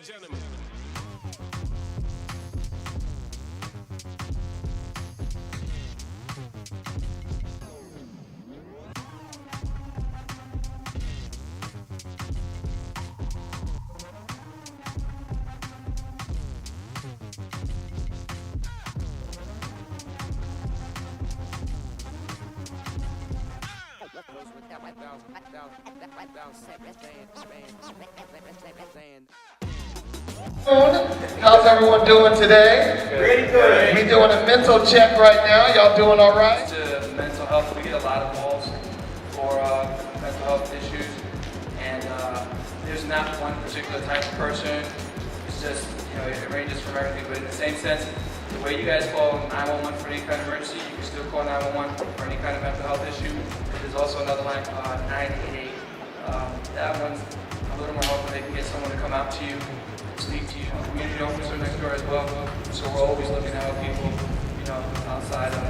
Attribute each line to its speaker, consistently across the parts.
Speaker 1: and gentlemen.
Speaker 2: How's everyone doing today?
Speaker 3: Pretty good.
Speaker 2: We doing a mental check right now. Y'all doing all right?
Speaker 3: To mental health, we get a lot of calls for mental health issues, and there's not one particular type of person. It's just, it ranges from everything. But in the same sense, the way you guys call 911 for any kind of emergency, you can still call 911 for any kind of mental health issue. There's also another line, 988. That one's a little more helpful. They can get someone to come out to you, speak to you. Community officer next door as well. So we're always looking to help people, outside of,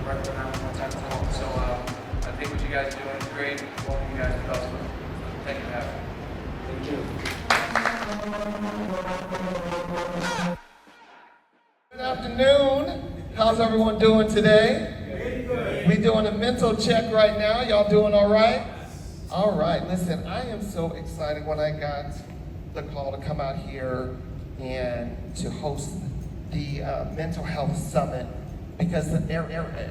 Speaker 3: regular 911 type of call. So I think what you guys are doing is great. Welcome you guys to Bellswood. Thank you for having me. Thank you.
Speaker 2: Good afternoon. How's everyone doing today? We doing a mental check right now. Y'all doing all right? All right. Listen, I am so excited when I got the call to come out here and to host the Mental Health Summit, because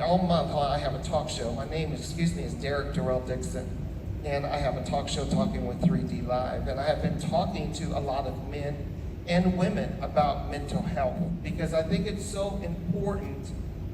Speaker 2: all month I have a talk show. My name is Derrick Durrell Dixon, and I have a talk show talking with 3D Live, and I have been talking to a lot of men and women about mental health, because I think it's so important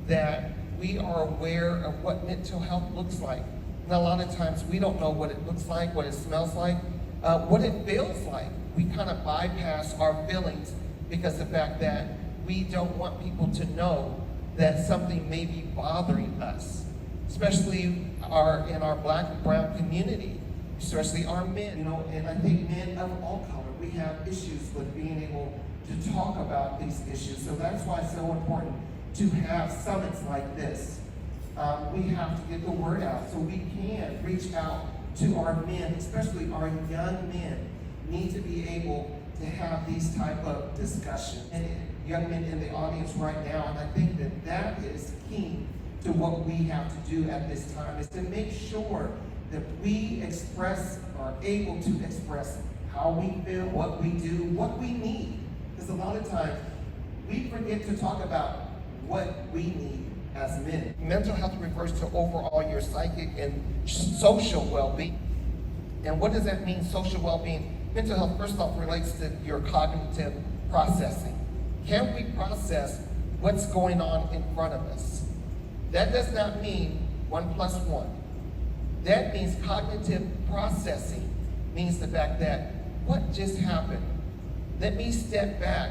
Speaker 2: that we are aware of what mental health looks like. And a lot of times we don't know what it looks like, what it smells like, what it feels like. We kind of bypass our feelings because of the fact that we don't want people to know that something may be bothering us, especially in our Black and brown community, especially our men. And I think men of all color, we have issues with being able to talk about these issues. So that's why it's so important to have summits like this. We have to get the word out so we can reach out to our men, especially our young men, need to be able to have these type of discussions. And young men in the audience right now, and I think that is key to what we have to do at this time, is to make sure that we are able to express how we feel, what we do, what we need. Because a lot of times we forget to talk about what we need as men. Mental health refers to overall your psychic and social well-being. And what does that mean, social well-being? Mental health, first off, relates to your cognitive processing. Can we process what's going on in front of us? That does not mean 1 + 1. That means cognitive processing means the fact that what just happened? Let me step back,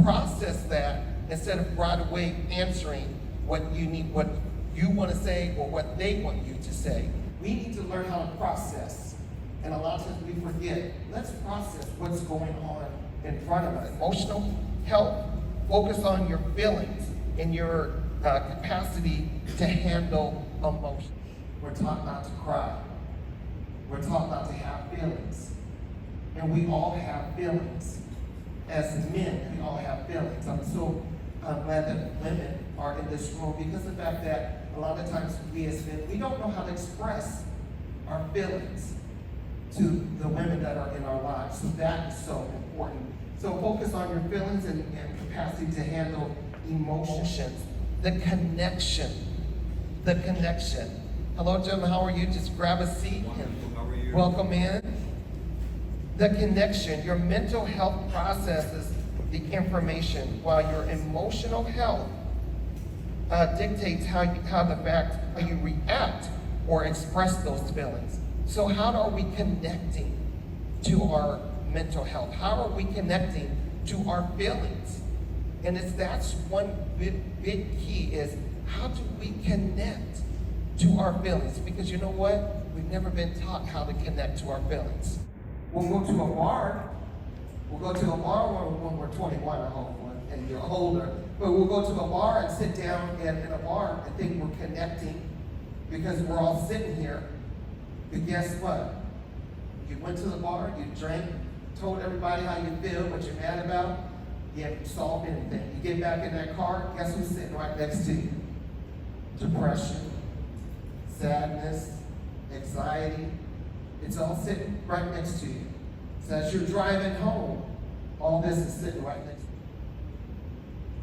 Speaker 2: process that, instead of right away answering what you need, what you want to say, or what they want you to say. We need to learn how to process. And a lot of times we forget, let's process what's going on in front of us. Emotional health, focus on your feelings and your capacity to handle emotion. We're taught not to cry. We're taught not to have feelings. And we all have feelings. As men, we all have feelings. I'm glad that women are in this room, because of the fact that a lot of times we as men, we don't know how to express our feelings to the women that are in our lives. So that is so important. So focus on your feelings and capacity to handle emotions. The connection. Hello, Jim, how are you? Just grab a seat and welcome in. The connection. Your mental health processes the information, while your emotional health dictates how you react or express those feelings. So how are we connecting to our mental health? How are we connecting to our feelings? And that's one big key, is how do we connect to our feelings? Because you know what? We've never been taught how to connect to our feelings. We'll go to a bar. When we're 21, I hope, and you're older. But we'll go to a bar and sit down in a bar and think we're connecting because we're all sitting here. But guess what? You went to the bar, you drank told everybody how you feel, what you're mad about. You haven't solved anything. You get back in that car, guess who's sitting right next to you? Depression, sadness, anxiety. It's all sitting right next to you. So as you're driving home, all this is sitting right next to you.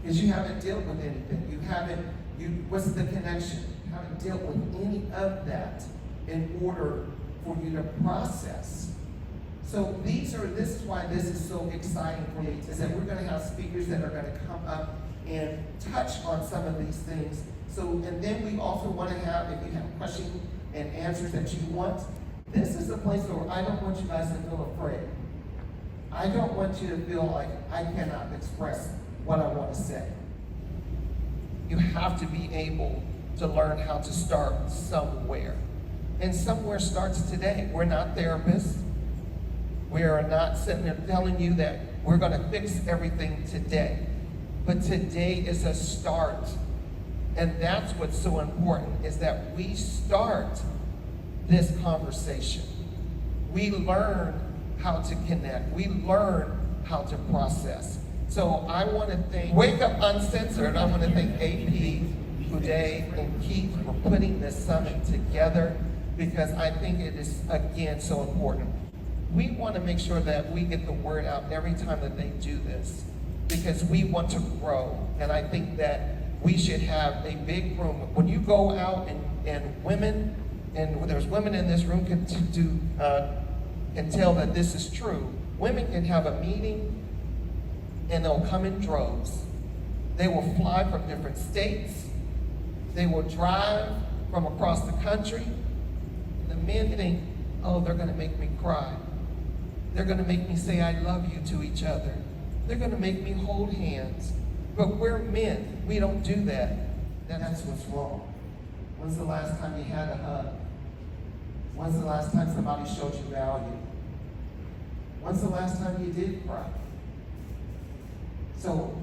Speaker 2: Because you haven't dealt with anything. What's the connection? You haven't dealt with any of that in order for you to process. So this is why this is so exciting for me, is that we're going to have speakers that are going to come up and touch on some of these things. So, and then we also want to have, if you have questions and answers that you want, this is a place where I don't want you guys to feel afraid. I don't want you to feel like I cannot express what I want to say. You have to be able to learn how to start somewhere. And somewhere starts today. We're not therapists. We are not sitting there telling you that we're going to fix everything today. But today is a start. And that's what's so important, is that we start this conversation. We learn how to connect. We learn how to process. So I want to thank Wake Up Uncensored. I want to thank AP, Foday, and Keith for putting this summit together, because I think it is, again, so important. We want to make sure that we get the word out every time that they do this, because we want to grow. And I think that we should have a big room. When you go out and women, and there's women in this room can tell that this is true. Women can have a meeting and they'll come in droves. They will fly from different states. They will drive from across the country. And the men think, oh, they're gonna make me cry. They're gonna make me say I love you to each other. They're gonna make me hold hands. But we're men, we don't do that. That's what's wrong. When's the last time you had a hug? When's the last time somebody showed you value? When's the last time you did cry? So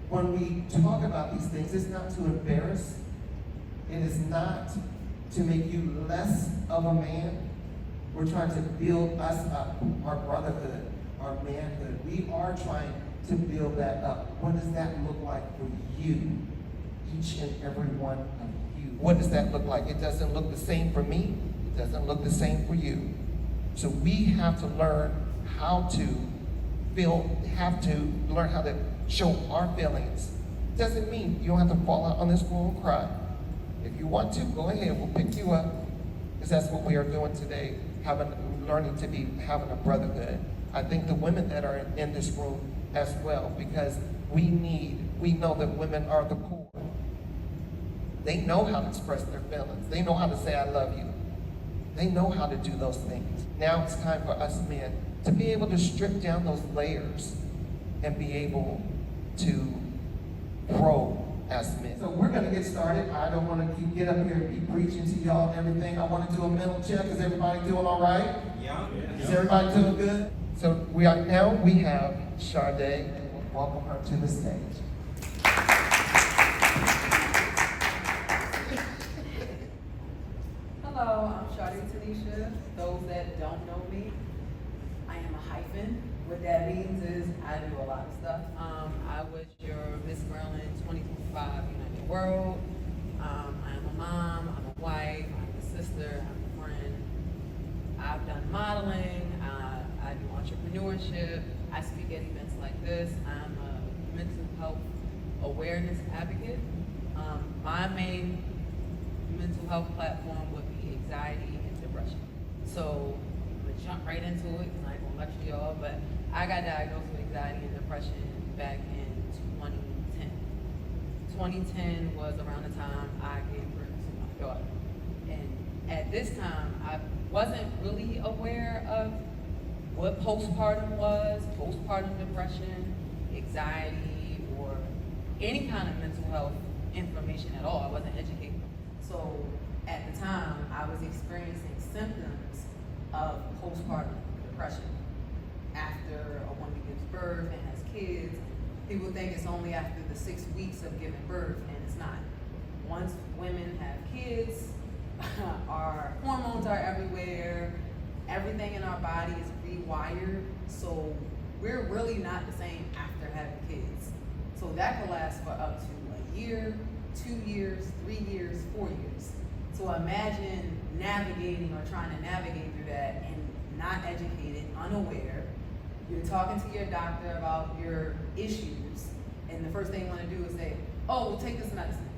Speaker 2: when we talk about these things, it's not to embarrass. It is not to make you less of a man. We're trying to build us up, our brotherhood, our manhood. We are trying to build that up. What does that look like for you? Each and every one of you. What does that look like? It doesn't look the same for me. It doesn't look the same for you. So we have to learn how to learn how to show our feelings. Doesn't mean you don't have to fall out on this floor and cry. If you want to, go ahead, we'll pick you up. Because that's what we are doing today, learning to be having a brotherhood. I think the women that are in this room as well, because we know that women are the core. They know how to express their feelings. They know how to say I love you. They know how to do those things. Now it's time for us men to be able to strip down those layers and be able to grow as men. So we're gonna get started. I don't wanna get up here and be preaching to y'all and everything. I wanna do a mental check. Is everybody doing all right? Yeah. Is everybody doing good? So we have Sade, and we'll welcome her to the stage.
Speaker 1: Hello, I'm Sade Tanisha. Those that don't know me, I am a hyphen. What that means is I do a lot of stuff. I was your Miss Maryland 2025 United World. I am a mom, I'm a wife, I'm a sister, I'm a friend. I've done modeling, I do entrepreneurship, I speak at events like this. I'm a mental health awareness advocate. My main mental health platform would be anxiety and depression. So I'm gonna jump right into it because I ain't gonna lecture y'all, but I got diagnosed with anxiety and depression back in 2010. 2010 was around the time I gave birth to my daughter. And at this time, I wasn't really aware of what postpartum was, postpartum depression, anxiety, or any kind of mental health information at all. I wasn't educated. So at the time, I was experiencing symptoms of postpartum depression. After a woman gives birth and has kids, people think it's only after the 6 weeks of giving birth, and it's not. Once women have kids, our hormones are everywhere, everything in our body is rewired So we're really not the same after having kids. So that could last for up to a year, 2 years, 3 years, 4 years. So imagine navigating or trying to navigate through that and not educated, unaware. You're talking to your doctor about your issues, and the first thing you want to do is say, oh, well, take this medicine.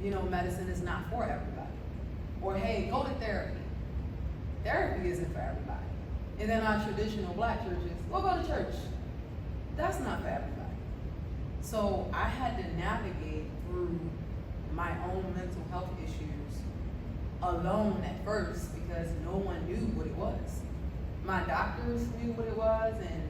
Speaker 1: You know, medicine is not for everybody. Or, hey, go to therapy. Therapy isn't for everybody. And then our traditional black churches, well, go to church. That's not for everybody. So I had to navigate through my own mental health issues alone at first because no one knew what it was. My doctors knew what it was and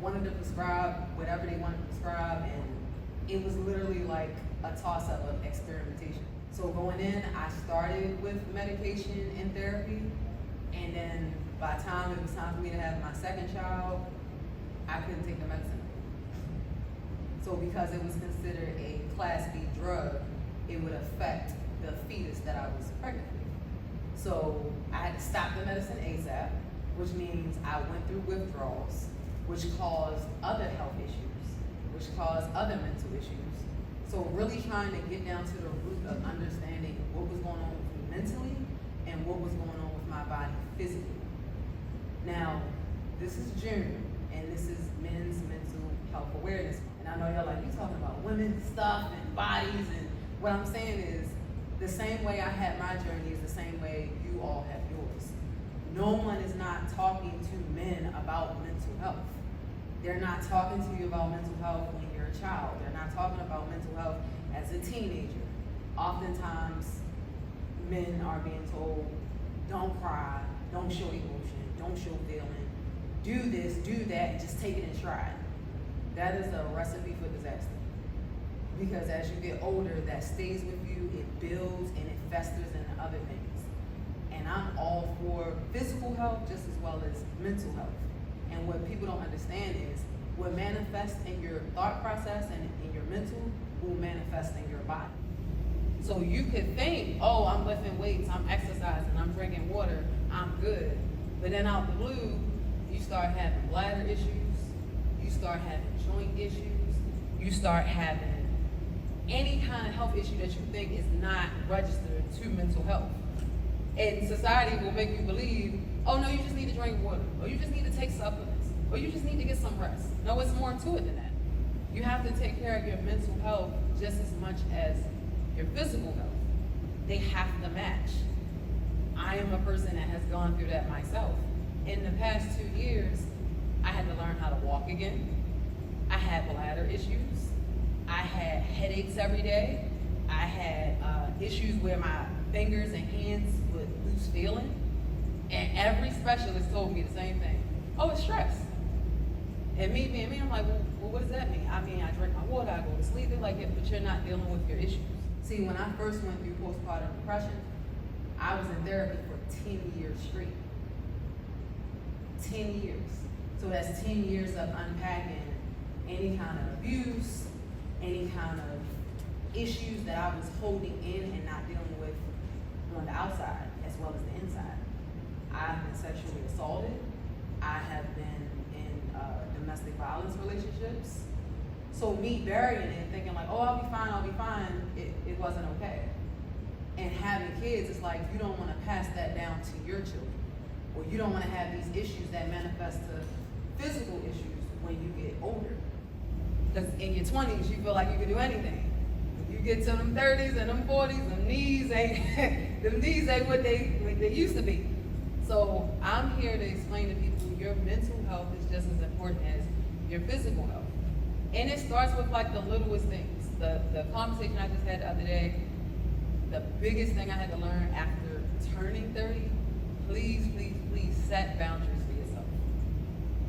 Speaker 1: wanted to prescribe whatever they wanted to prescribe, and it was literally like a toss-up of experimentation. So going in, I started with medication and therapy, and then by the time it was time for me to have my second child, I couldn't take the medicine. So because it was considered a Class B drug, it would affect the fetus that I was pregnant with. So I had to stop the medicine ASAP, which means I went through withdrawals, which caused other health issues, which caused other mental issues. So really trying to get down to the root of understanding what was going on with me mentally and what was going on with my body physically. Now, this is June, and this is Men's Mental Health Awareness. And I know y'all like, you talking about women's stuff and bodies, and what I'm saying is, the same way I had my journey is the same way you all have yours. No one is not talking to men about mental health. They're not talking to you about mental health when you're a child. They're not talking about mental health as a teenager. Oftentimes, men are being told, don't cry, don't show emotion, don't show feeling, do this, do that, just take it in stride. That is a recipe for disaster. Because as you get older, that stays with you, it builds and it festers into other things. And I'm all for physical health just as well as mental health. And what people don't understand is what manifests in your thought process and in your mental will manifest in your body. So you could think, oh, I'm lifting weights, I'm exercising, I'm drinking water, I'm good. But then out the blue, you start having bladder issues, you start having joint issues, you start having any kind of health issue that you think is not registered to mental health. And society will make you believe, oh no, you just need to drink water, or you just need to take supplements, or you just need to get some rest. No, it's more to it than that. You have to take care of your mental health just as much as your physical health. They have to match. I am a person that has gone through that myself. In the past 2 years, I had to learn how to walk again. I had bladder issues. I had headaches every day. I had issues where my fingers and hands would lose feeling. And every specialist told me the same thing. Oh, it's stress. And me being me, I'm like, well, what does that mean? I mean, I drink my water, I go to sleep. They're like, yeah, but you're not dealing with your issues. See, when I first went through postpartum depression, I was in therapy for 10 years straight. 10 years. So that's 10 years of unpacking any kind of abuse, any kind of issues that I was holding in and not dealing with on the outside as well as the inside. I've been sexually assaulted. I have been in domestic violence relationships. So me burying it, thinking like, oh, I'll be fine, it wasn't okay. And having kids, it's like you don't want to pass that down to your children. Or you don't want to have these issues that manifest to physical issues when you get older. Because in your 20s, you feel like you can do anything. When you get to them 30s and them 40s, them knees ain't what they used to be. So I'm here to explain to people your mental health is just as important as your physical health. And it starts with like the littlest things. The conversation I just had the other day, the biggest thing I had to learn after turning 30, please set boundaries for yourself.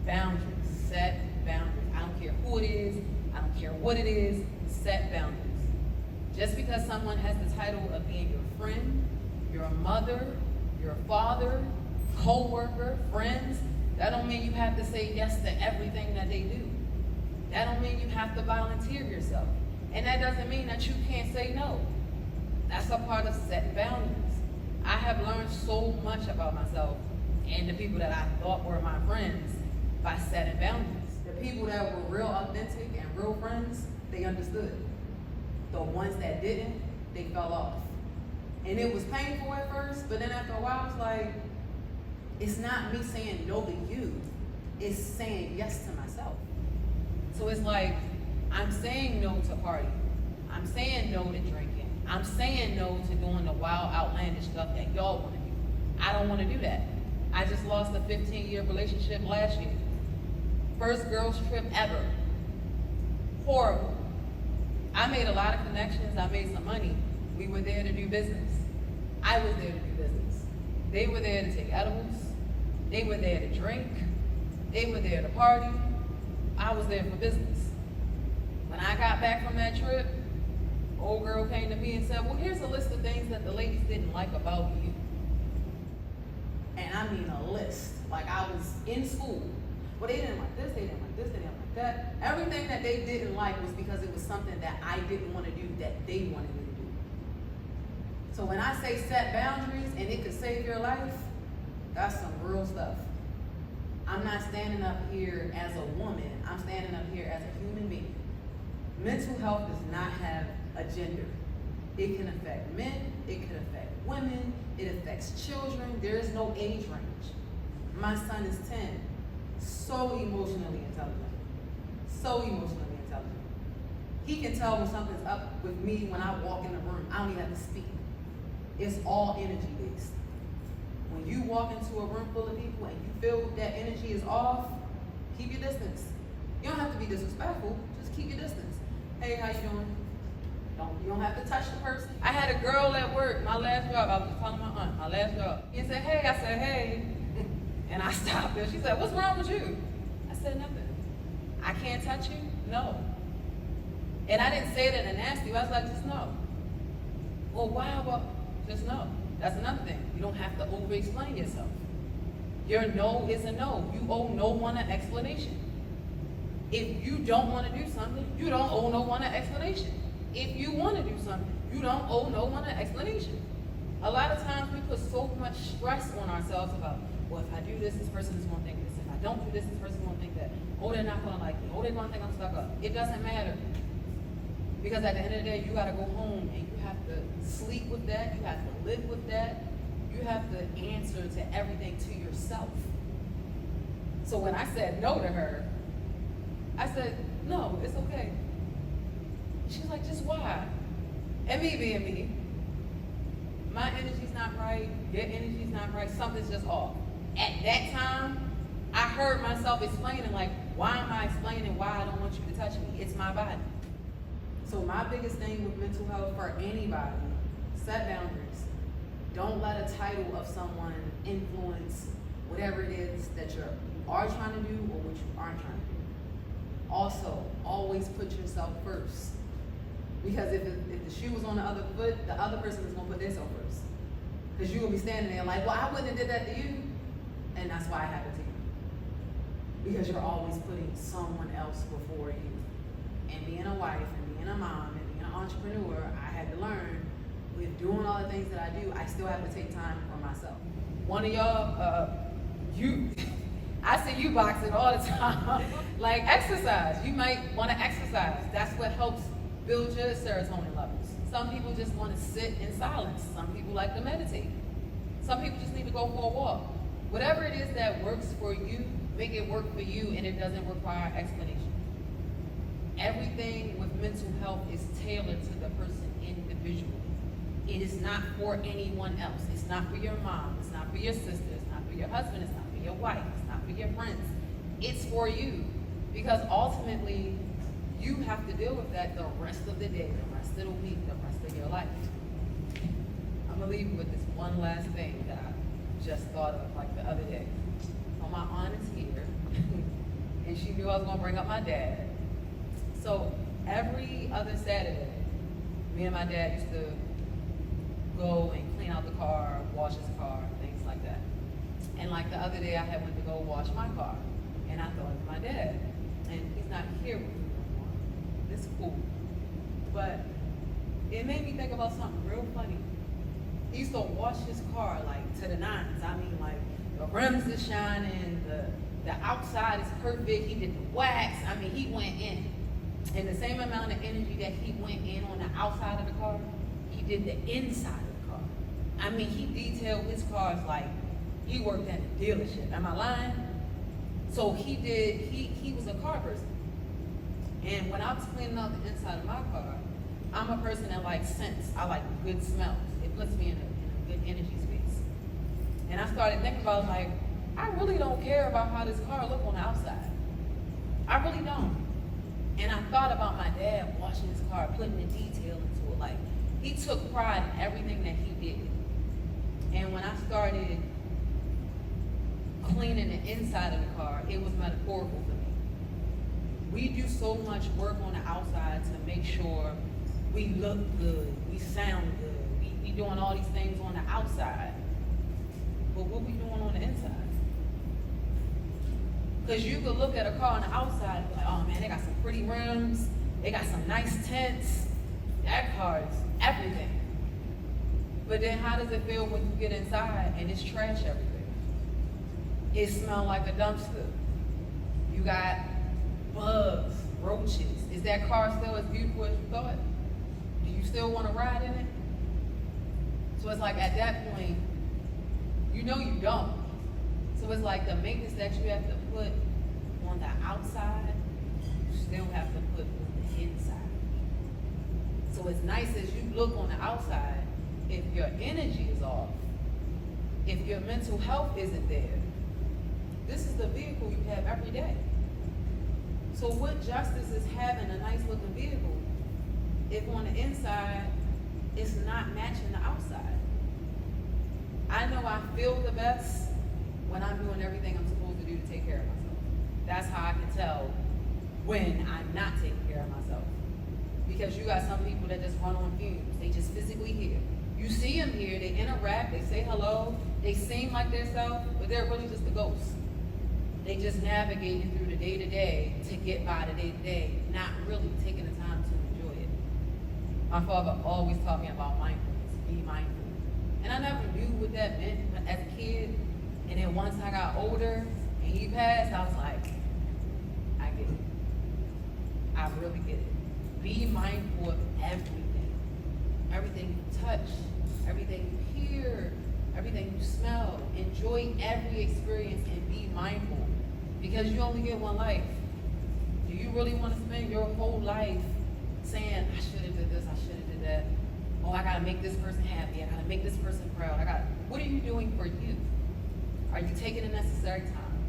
Speaker 1: Boundaries, set boundaries. I don't care who it is, I don't care what it is, set boundaries. Just because someone has the title of being your friend, your mother, your father, co-worker, friends, that don't mean you have to say yes to everything that they do. That don't mean you have to volunteer yourself. And that doesn't mean that you can't say no. That's a part of setting boundaries. I have learned so much about myself and the people that I thought were my friends by setting boundaries. The people that were real authentic and real friends, they understood. The ones that didn't, they fell off. And it was painful at first, but then after a while, it's like, it's not me saying no to you, it's saying yes to myself. So it's like, I'm saying no to partying. I'm saying no to drinking. I'm saying no to doing the wild, outlandish stuff that y'all want to do. I don't want to do that. I just lost a 15-year relationship last year. First girls trip ever. Horrible. I made a lot of connections. I made some money. We were there to do business. I was there to do business. They were there to take edibles. They were there to drink. They were there to party. I was there for business. When I got back from that trip, old girl came to me and said, well, here's a list of things that the ladies didn't like about you. And I mean a list. Like I was in school. Well, they didn't like this, they didn't like this, they didn't like that. Everything that they didn't like was because it was something that I didn't want to do that they wanted me to do. So when I say set boundaries and it could save your life, that's some real stuff. I'm not standing up here as a woman, I'm standing up here as a human being. Mental health does not have a gender. It can affect men, it can affect women, it affects children. There is no age range. My son is 10, so emotionally intelligent. So emotionally intelligent. He can tell when something's up with me when I walk in the room. I don't even have to speak. It's all energy based. When you walk into a room full of people and you feel that energy is off, keep your distance. You don't have to be disrespectful, just keep your distance. Hey, how you doing? You don't have to touch the person. I had a girl at work, my last job, I was just telling my aunt, my last job. He said, hey, I said, hey. And I stopped her. She said, what's wrong with you? I said, nothing. I can't touch you? No. And I didn't say that in a nasty way. I was like, just no. Well, why? Well, just no. That's another thing. You don't have to over-explain yourself. Your no is a no. You owe no one an explanation. If you don't want to do something, you don't owe no one an explanation. If you want to do something, you don't owe no one an explanation. A lot of times we put so much stress on ourselves about, well, if I do this, this person is going to think this. If I don't do this, this person is going to think that. Oh, they're not going to like me. Oh, they're going to think I'm stuck up. It doesn't matter. Because at the end of the day, you got to go home and you have to sleep with that. You have to live with that. You have to answer to everything to yourself. So when I said no to her, I said, no, it's okay. She's like, just why? And me being me, my energy's not right, your energy's not right, something's just off. At that time, I heard myself explaining, like, why am I explaining why I don't want you to touch me? It's my body. So my biggest thing with mental health for anybody, set boundaries. Don't let a title of someone influence whatever it is that you are trying to do or what you aren't trying to do. Also, always put yourself first. Because if the shoe was on the other foot, the other person is going to put themselves first. Because you will be standing there like, well, I wouldn't have did that to you. And that's why it happened to you. Because you're always putting someone else before you. And being a wife, and being a mom, and being an entrepreneur, I had to learn, with doing all the things that I do, I still have to take time for myself. One of y'all, I see you boxing all the time. Like exercise, you might want to exercise. That's what helps build your serotonin levels. Some people just want to sit in silence. Some people like to meditate. Some people just need to go for a walk. Whatever it is that works for you, make it work for you, and it doesn't require explanation. Everything with mental health is tailored to the person individually. It is not for anyone else. It's not for your mom. It's not for your sister. It's not for your husband. It's not for your wife. It's not for your friends. It's for you. Because ultimately, you have to deal with that the rest of the day, the rest of the week, the rest of your life. I'm gonna leave you with this one last thing that I just thought of like the other day. So my aunt is here, and she knew I was gonna bring up my dad. So every other Saturday, me and my dad used to go and clean out the car, wash his car, things like that. And like the other day, I had went to go wash my car, and I thought of my dad, and he's not here with me anymore. It's cool, but it made me think about something real funny. He used to wash his car like to the nines. I mean, like the rims is shining, the the outside is perfect. He did the wax. I mean, he went in. And the same amount of energy that he went in on the outside of the car, he did the inside of the car. I mean, he detailed his cars like he worked at a dealership. Am I lying? So he was a car person. And when I was cleaning out the inside of my car, I'm a person that likes scents. I like good smells. It puts me in a good energy space. And I started thinking about, like, I really don't care about how this car look on the outside. I really don't. And I thought about my dad washing his car, putting the detail into it. Like, he took pride in everything that he did. And when I started cleaning the inside of the car, it was metaphorical for me. We do so much work on the outside to make sure we look good, we sound good, we doing all these things on the outside. But what we doing on the inside? Because you could look at a car on the outside and be like, oh man, they got some pretty rims, they got some nice tints, that car is everything. But then how does it feel when you get inside and it's trash everywhere? It smells like a dumpster. You got bugs, roaches. Is that car still as beautiful as you thought? Do you still want to ride in it? So it's like at that point, you know you don't. So it's like the maintenance that you have to put on the outside, you still have to put on the inside. So as nice as you look on the outside, if your energy is off, if your mental health isn't there, this is the vehicle you have every day. So what justice is having a nice looking vehicle if on the inside it's not matching the outside? I know I feel the best when I'm doing everything I'm supposed to do to take care of myself. That's how I can tell when I'm not taking care of myself. Because you got some people that just run on fumes. They just physically here. You see them here, they interact, they say hello, they seem like they're self, but they're really just a ghost. They just navigating through the day-to-day to get by the day-to-day, not really taking the time to enjoy it. My father always taught me about mindfulness, be mindful. And I never knew what that meant as a kid. And then once I got older and he passed, I was like, I get it. I really get it. Be mindful of everything. Everything you touch, everything you hear, everything you smell. Enjoy every experience and be mindful. Because you only get one life. Do you really want to spend your whole life saying, I should have did this, I should have did that. Oh, I gotta make this person happy, I gotta make this person proud. What are you doing for you? Are you taking the necessary time?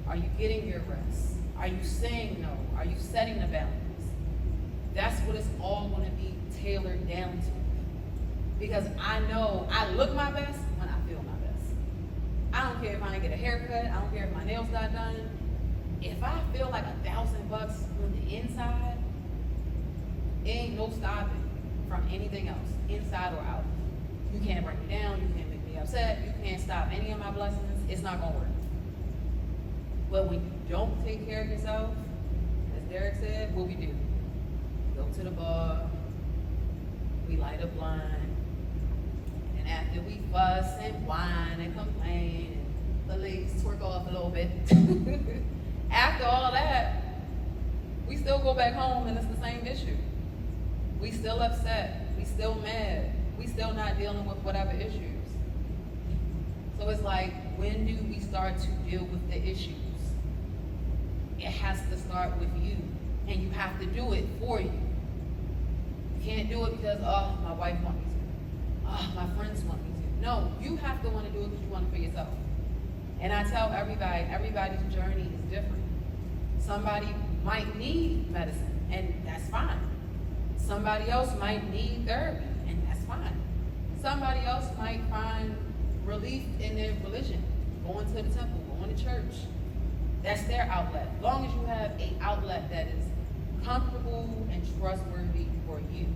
Speaker 1: Are you getting your rest? Are you saying no? Are you setting the boundaries? That's what it's all gonna be tailored down to. Because I know I look my best when I feel my best. I don't care if I ain't get a haircut, I don't care if my nails not done. If I feel like $1,000 on the inside, it ain't no stopping from anything else, inside or out. You can't bring me down, you can't make me upset, you can't stop any of my blessings, it's not gonna work. But when you don't take care of yourself, as Derrick said, what we do? Go to the bar, we light a blind, and after we fuss and whine and complain, and the ladies twerk off a little bit, after all that, we still go back home and it's the same issue. We still upset, we still mad, we still not dealing with whatever issues. So it's like, when do we start to deal with the issues? It has to start with you, and you have to do it for you. You can't do it because, oh, my wife wants me to. Oh, my friends want me to. No, you have to want to do it because you want it for yourself. And I tell everybody, everybody's journey is different. Somebody might need medicine, and that's fine. Somebody else might need therapy, and that's fine. Somebody else might find relief in their religion, going to the temple, going to church. That's their outlet. As long as you have an outlet that is comfortable and trustworthy for you.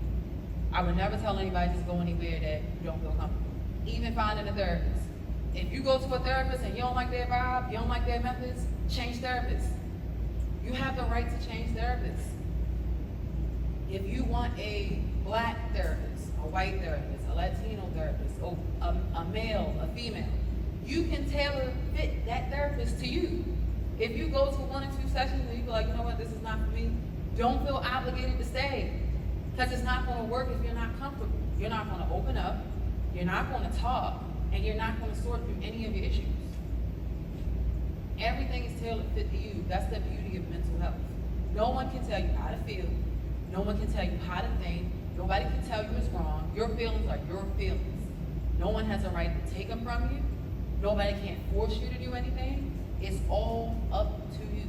Speaker 1: I would never tell anybody just go anywhere that you don't feel comfortable. Even finding a therapist. If you go to a therapist and you don't like their vibe, you don't like their methods, change therapists. You have the right to change therapists. If you want a black therapist, a white therapist, a Latino therapist, or a male, a female, you can tailor fit that therapist to you. If you go to 1 or 2 sessions and you be like, you know what, this is not for me, don't feel obligated to stay. Because it's not gonna work if you're not comfortable. You're not gonna open up, you're not gonna talk, and you're not gonna sort through any of your issues. Everything is tailored fit to you. That's the beauty of mental health. No one can tell you how to feel. No one can tell you how to think. Nobody can tell you it's wrong. Your feelings are your feelings. No one has a right to take them from you. Nobody can force you to do anything. It's all up to you.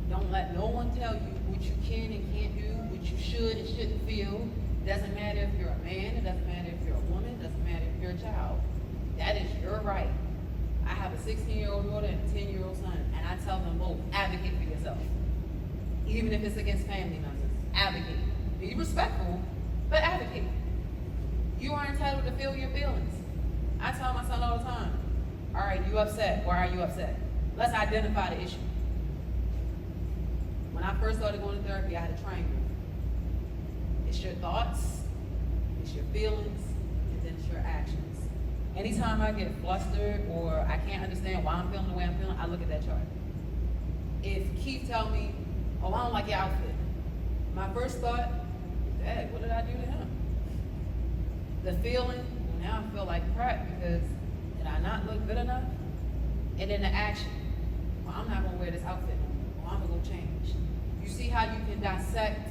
Speaker 1: Don't let no one tell you what you can and can't do, what you should and shouldn't feel. It doesn't matter if you're a man, it doesn't matter if you're a woman, it doesn't matter if you're a child. That is your right. I have a 16-year-old daughter and a 10-year-old son, and I tell them both, advocate for yourself. Even if it's against family members, advocate. Be respectful, but advocate. You are entitled to feel your feelings. I tell my son all the time, all right, you upset, why are you upset? Let's identify the issue. When I first started going to therapy, I had a triangle. It's your thoughts, it's your feelings, and then it's your actions. Anytime I get flustered or I can't understand why I'm feeling the way I'm feeling, I look at that chart. If Keith tell me, oh, I don't like your outfit, my first thought, Dad, what did I do to him? The feeling, well, now I feel like crap because did I not look good enough? And then the action, well, I'm not gonna wear this outfit no more, or I'm gonna go change. You see how you can dissect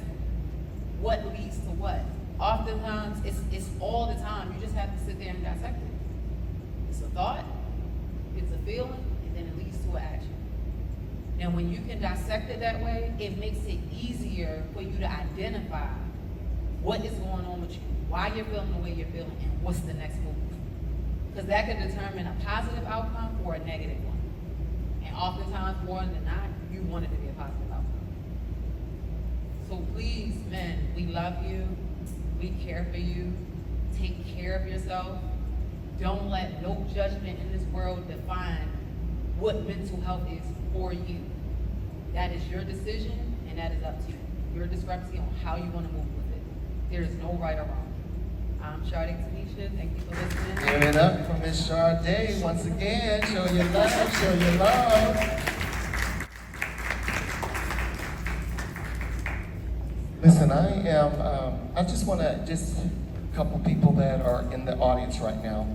Speaker 1: what leads to what? Oftentimes, it's all the time. You just have to sit there and dissect it. It's a thought, it's a feeling, and then it leads to an action. And when you can dissect it that way, it makes it easier for you to identify what is going on with you, why you're feeling the way you're feeling, and what's the next move. Because that can determine a positive outcome or a negative one. And oftentimes, more than not, you want it to be a positive outcome. So please, men, we love you, we care for you, take care of yourself. Don't let no judgment in this world define what mental health is for you. That is your decision, and that is up to you. Your discrepancy on how you want to move with it. There is no right or wrong. I'm Sade Tanisha. Thank you for listening.
Speaker 2: Give it up for Miss Sade once again. Show your love, show your love. Listen, I just want to, a couple people that are in the audience right now,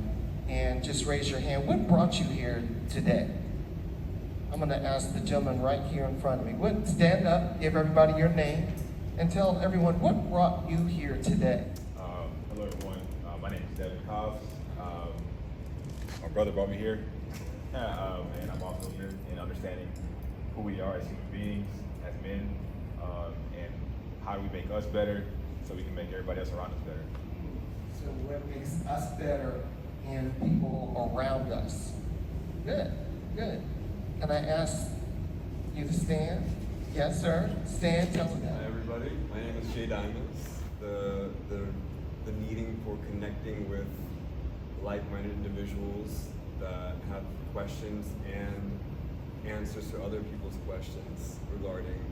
Speaker 2: and just raise your hand. What brought you here today? I'm going to ask the gentleman right here in front of me. Stand up, give everybody your name, and tell everyone what brought you here today.
Speaker 4: Hello everyone, my name is Derrick Durrell. My brother brought me here, and I'm also here in understanding who we are as human beings, as men, and how do we make us better so we can make everybody else around us better.
Speaker 2: So what makes us better and people around us? Good, good. Can I ask you to stand? Yes, sir. Stand, tell me that.
Speaker 5: Hi everybody, my name is Diamondz. The needing for connecting with like-minded individuals that have questions and answers to other people's questions regarding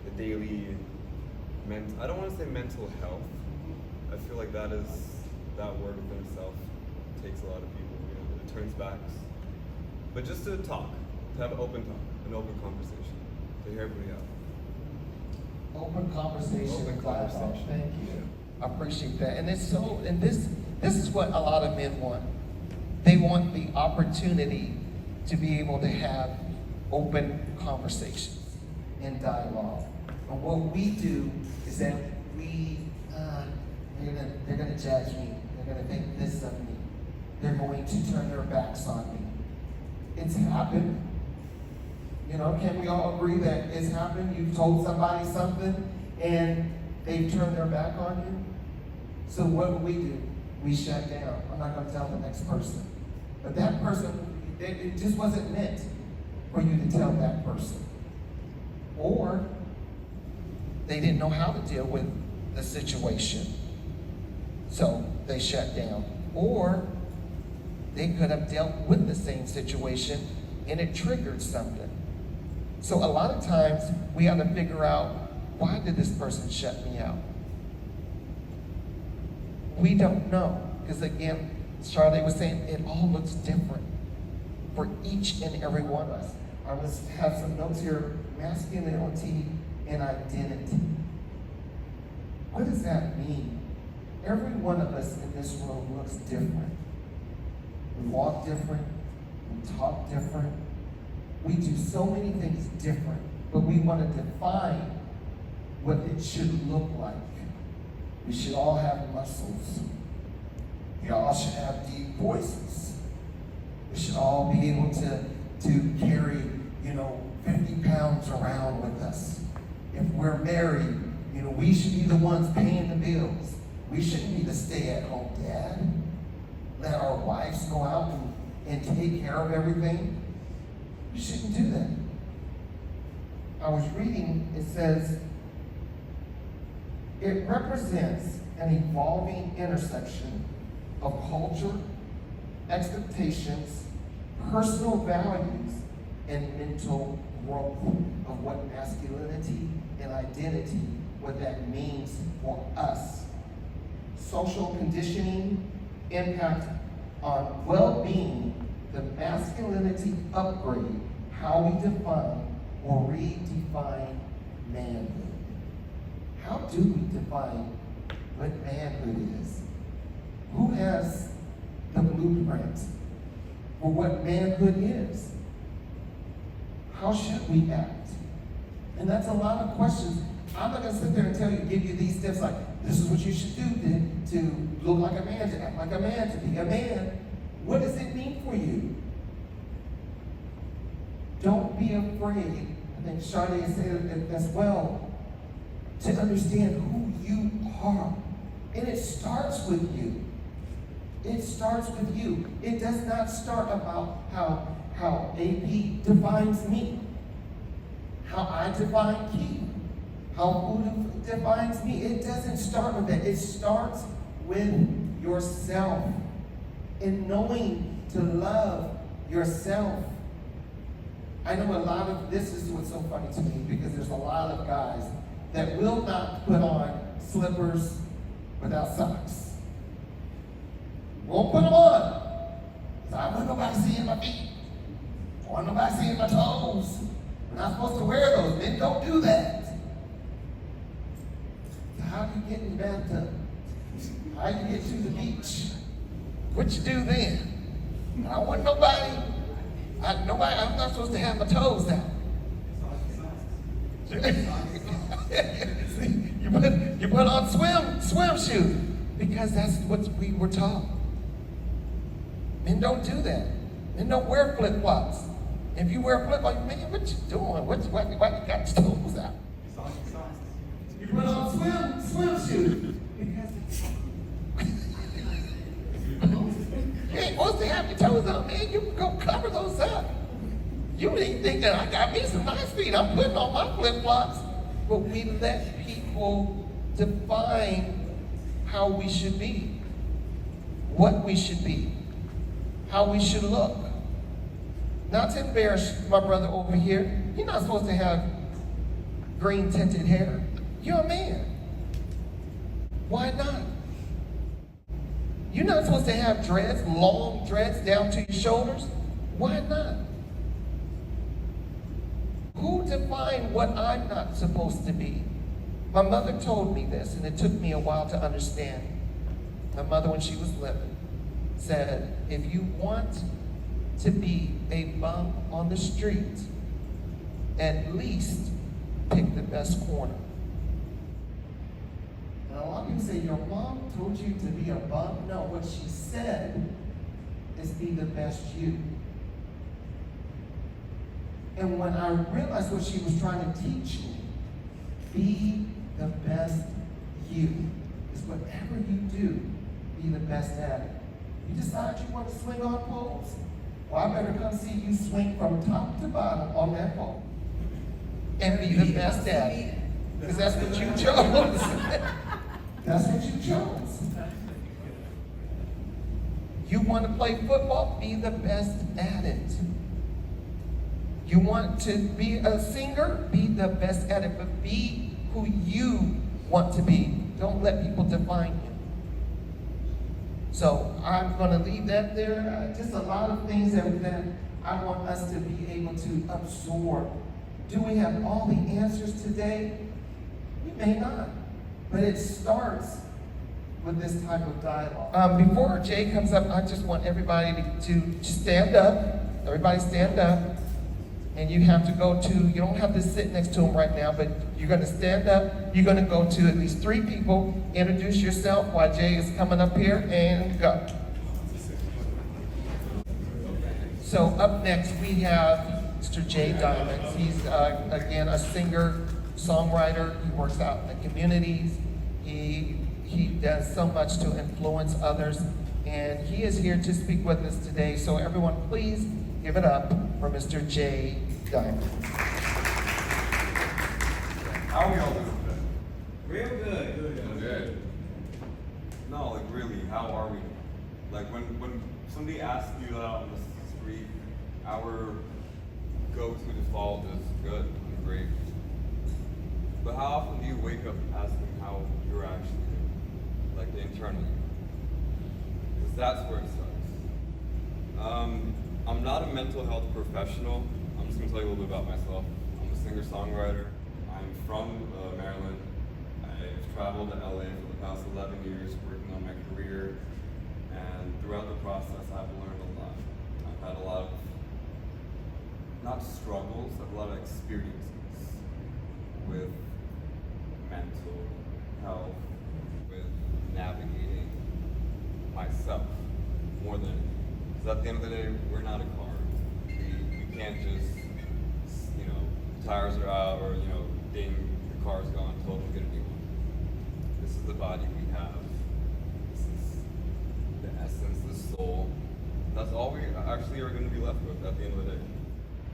Speaker 5: the daily I don't want to say mental health. I feel like that word within itself takes a lot of people, it turns backs. But just to talk, to have an open talk, an open conversation, to hear everybody out.
Speaker 2: Open conversation.
Speaker 5: Open conversation.
Speaker 2: Thank you. I appreciate that. And this is what a lot of men want. They want the opportunity to be able to have open conversations and dialogue. And what we do is that they're gonna judge me. They're gonna think this of me. They're going to turn their backs on me. It's happened. Can we all agree that it's happened? You've told somebody something and they've turned their back on you? So what do? We shut down. I'm not gonna tell the next person. But that person, it just wasn't meant for you to tell that person. Or they didn't know how to deal with the situation. So they shut down. Or they could have dealt with the same situation and it triggered something. So a lot of times we have to figure out, why did this person shut me out? We don't know. Because again, Sade was saying, it all looks different for each and every one of us. I have some notes here, masculinity and identity. What does that mean? Every one of us in this room looks different. We walk different, we talk different, we do so many things different, but we want to define what it should look like. We should all have muscles. We all should have deep voices. We should all be able to carry, 50 pounds around with us. If we're married, we should be the ones paying the bills. We shouldn't be the stay-at-home dad. Let our wives go out and take care of everything. We shouldn't do that. I was reading, it says, it represents an evolving intersection of culture, expectations, personal values, and mental growth of what masculinity and identity, what that means for us. Social conditioning, impact on well-being, the masculinity upgrade, how we define or redefine manhood. How do we define what manhood is? Who has the blueprint for what manhood is? How should we act? And that's a lot of questions. I'm not going to sit there and give you these steps like, this is what you should do to look like a man, to act like a man, to be a man. What does it mean for you? Don't be afraid. I think Sade said it as well, to understand who you are. And it starts with you. It starts with you. It does not start about how AP defines me, how I define Keith, how Foday defines me. It doesn't start with that. It starts with yourself and knowing to love yourself. I know a lot of, this is what's so funny to me, because there's a lot of guys that will not put on slippers without socks. Won't put them on. So I want nobody seeing my feet. I want nobody seeing my toes. We're not supposed to wear those. Men don't do that. So how do you get in the bathtub? How do you get to the beach? What you do then? I don't want nobody. I'm not supposed to have my toes out. you put on swim shoes because that's what we were taught. Men don't do that. Men don't wear flip-flops. If you wear flip-flops, man, what you doing? Why you got your toes out? You put on swim shoes because you ain't supposed to have your toes out, man. You go cover those up. You didn't think that I got me some nice feet. I'm putting on my flip-flops. But we let people define how we should be, what we should be, how we should look. Not to embarrass my brother over here, you're not supposed to have green tinted hair. You're a man. Why not? You're not supposed to have dreads, long dreads down to your shoulders. Why not? Who defined what I'm not supposed to be? My mother told me this, and it took me a while to understand. My mother, when she was living, said, if you want to be a bum on the street, at least pick the best corner. Now, a lot of people say, your mom told you to be a bum? No, what she said is be the best you. And when I realized what she was trying to teach me, be the best you. Is whatever you do, be the best at it. You decide you want to swing on poles? Well, I better come see you swing from top to bottom on that pole. And be the best at it. Because that's what you chose. That's what you chose. You want to play football? Be the best at it. You want to be a singer? Be the best at it, but be who you want to be. Don't let people define you. So I'm going to leave that there. Just a lot of things that I want us to be able to absorb. Do we have all the answers today? We may not, but it starts with this type of dialogue. Before Jay comes up, I just want everybody to stand up. Everybody stand up. And you have to go to, you don't have to sit next to him right now, but you're going to stand up. You're going to go to at least 3 people. Introduce yourself while Jay is coming up here, and go. So up next we have Mr. Jay Diamondz. He's, again, a singer, songwriter. He works out in the communities. He does so much to influence others. And he is here to speak with us today. So everyone, please give it up for Mr. Jay Diamondz.
Speaker 5: How are we all doing today?
Speaker 6: Real good.
Speaker 5: Good. No, like really, how are we? Like when somebody asks you that on the street, our go-to default is good, I'm great. But how often do you wake up asking how you're actually doing? Like internally? Because that's where it starts. I'm not a mental health professional. I'm just gonna tell you a little bit about myself. I'm a singer-songwriter. I'm from Maryland. I've traveled to LA for the past 11 years working on my career. And throughout the process, I've learned a lot. I've had a lot of, not struggles, I've had a lot of experiences with mental health, with navigating myself more than anything. Because at the end of the day, we're not a car. We can't just, tires are out or, ding, your car's gone, told we'll get a new one. This is the body we have. This is the essence, the soul. That's all we actually are going to be left with at the end of the day.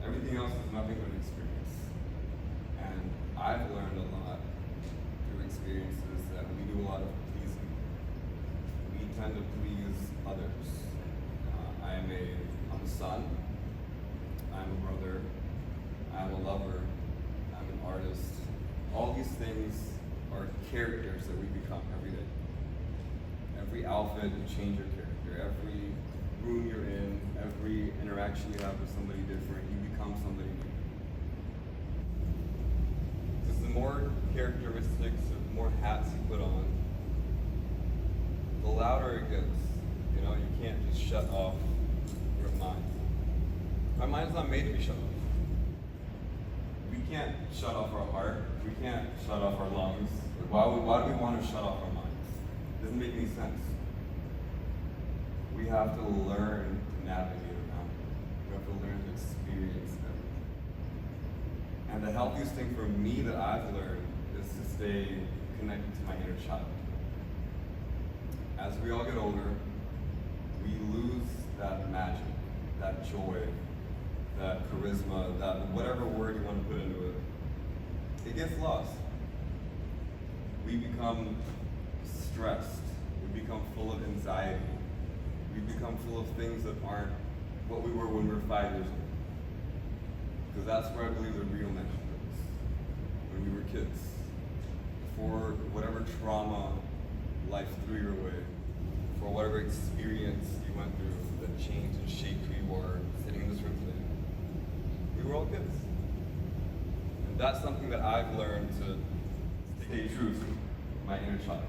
Speaker 5: Everything else is nothing but an experience. And I've learned a lot through experiences that we do a lot of pleasing. We tend to please others. I'm a son, I'm a brother, I'm a lover, I'm an artist. All these things are characters that we become every day. Every outfit, you change your character. Every room you're in, every interaction you have with somebody different, you become somebody new. Because the more characteristics, the more hats you put on, the louder it gets. You can't just shut off your mind. Our mind's not made to be shut off. We can't shut off our heart. We can't shut off our lungs. Why do we want to shut off our minds? It doesn't make any sense. We have to learn to navigate around it. We have to learn to experience everything. And the healthiest thing for me that I've learned is to stay connected to my inner child. As we all get older, we lose that magic, that joy, that charisma, that whatever word you want to put into it. It gets lost. We become stressed. We become full of anxiety. We become full of things that aren't what we were when we were 5 years old. Because that's where I believe the real magic is. When we were kids. For whatever trauma life threw your way, for whatever experience you went through that changed and shaped who you are sitting in this room today. We were all kids. And that's something that I've learned to stay true to, my inner child.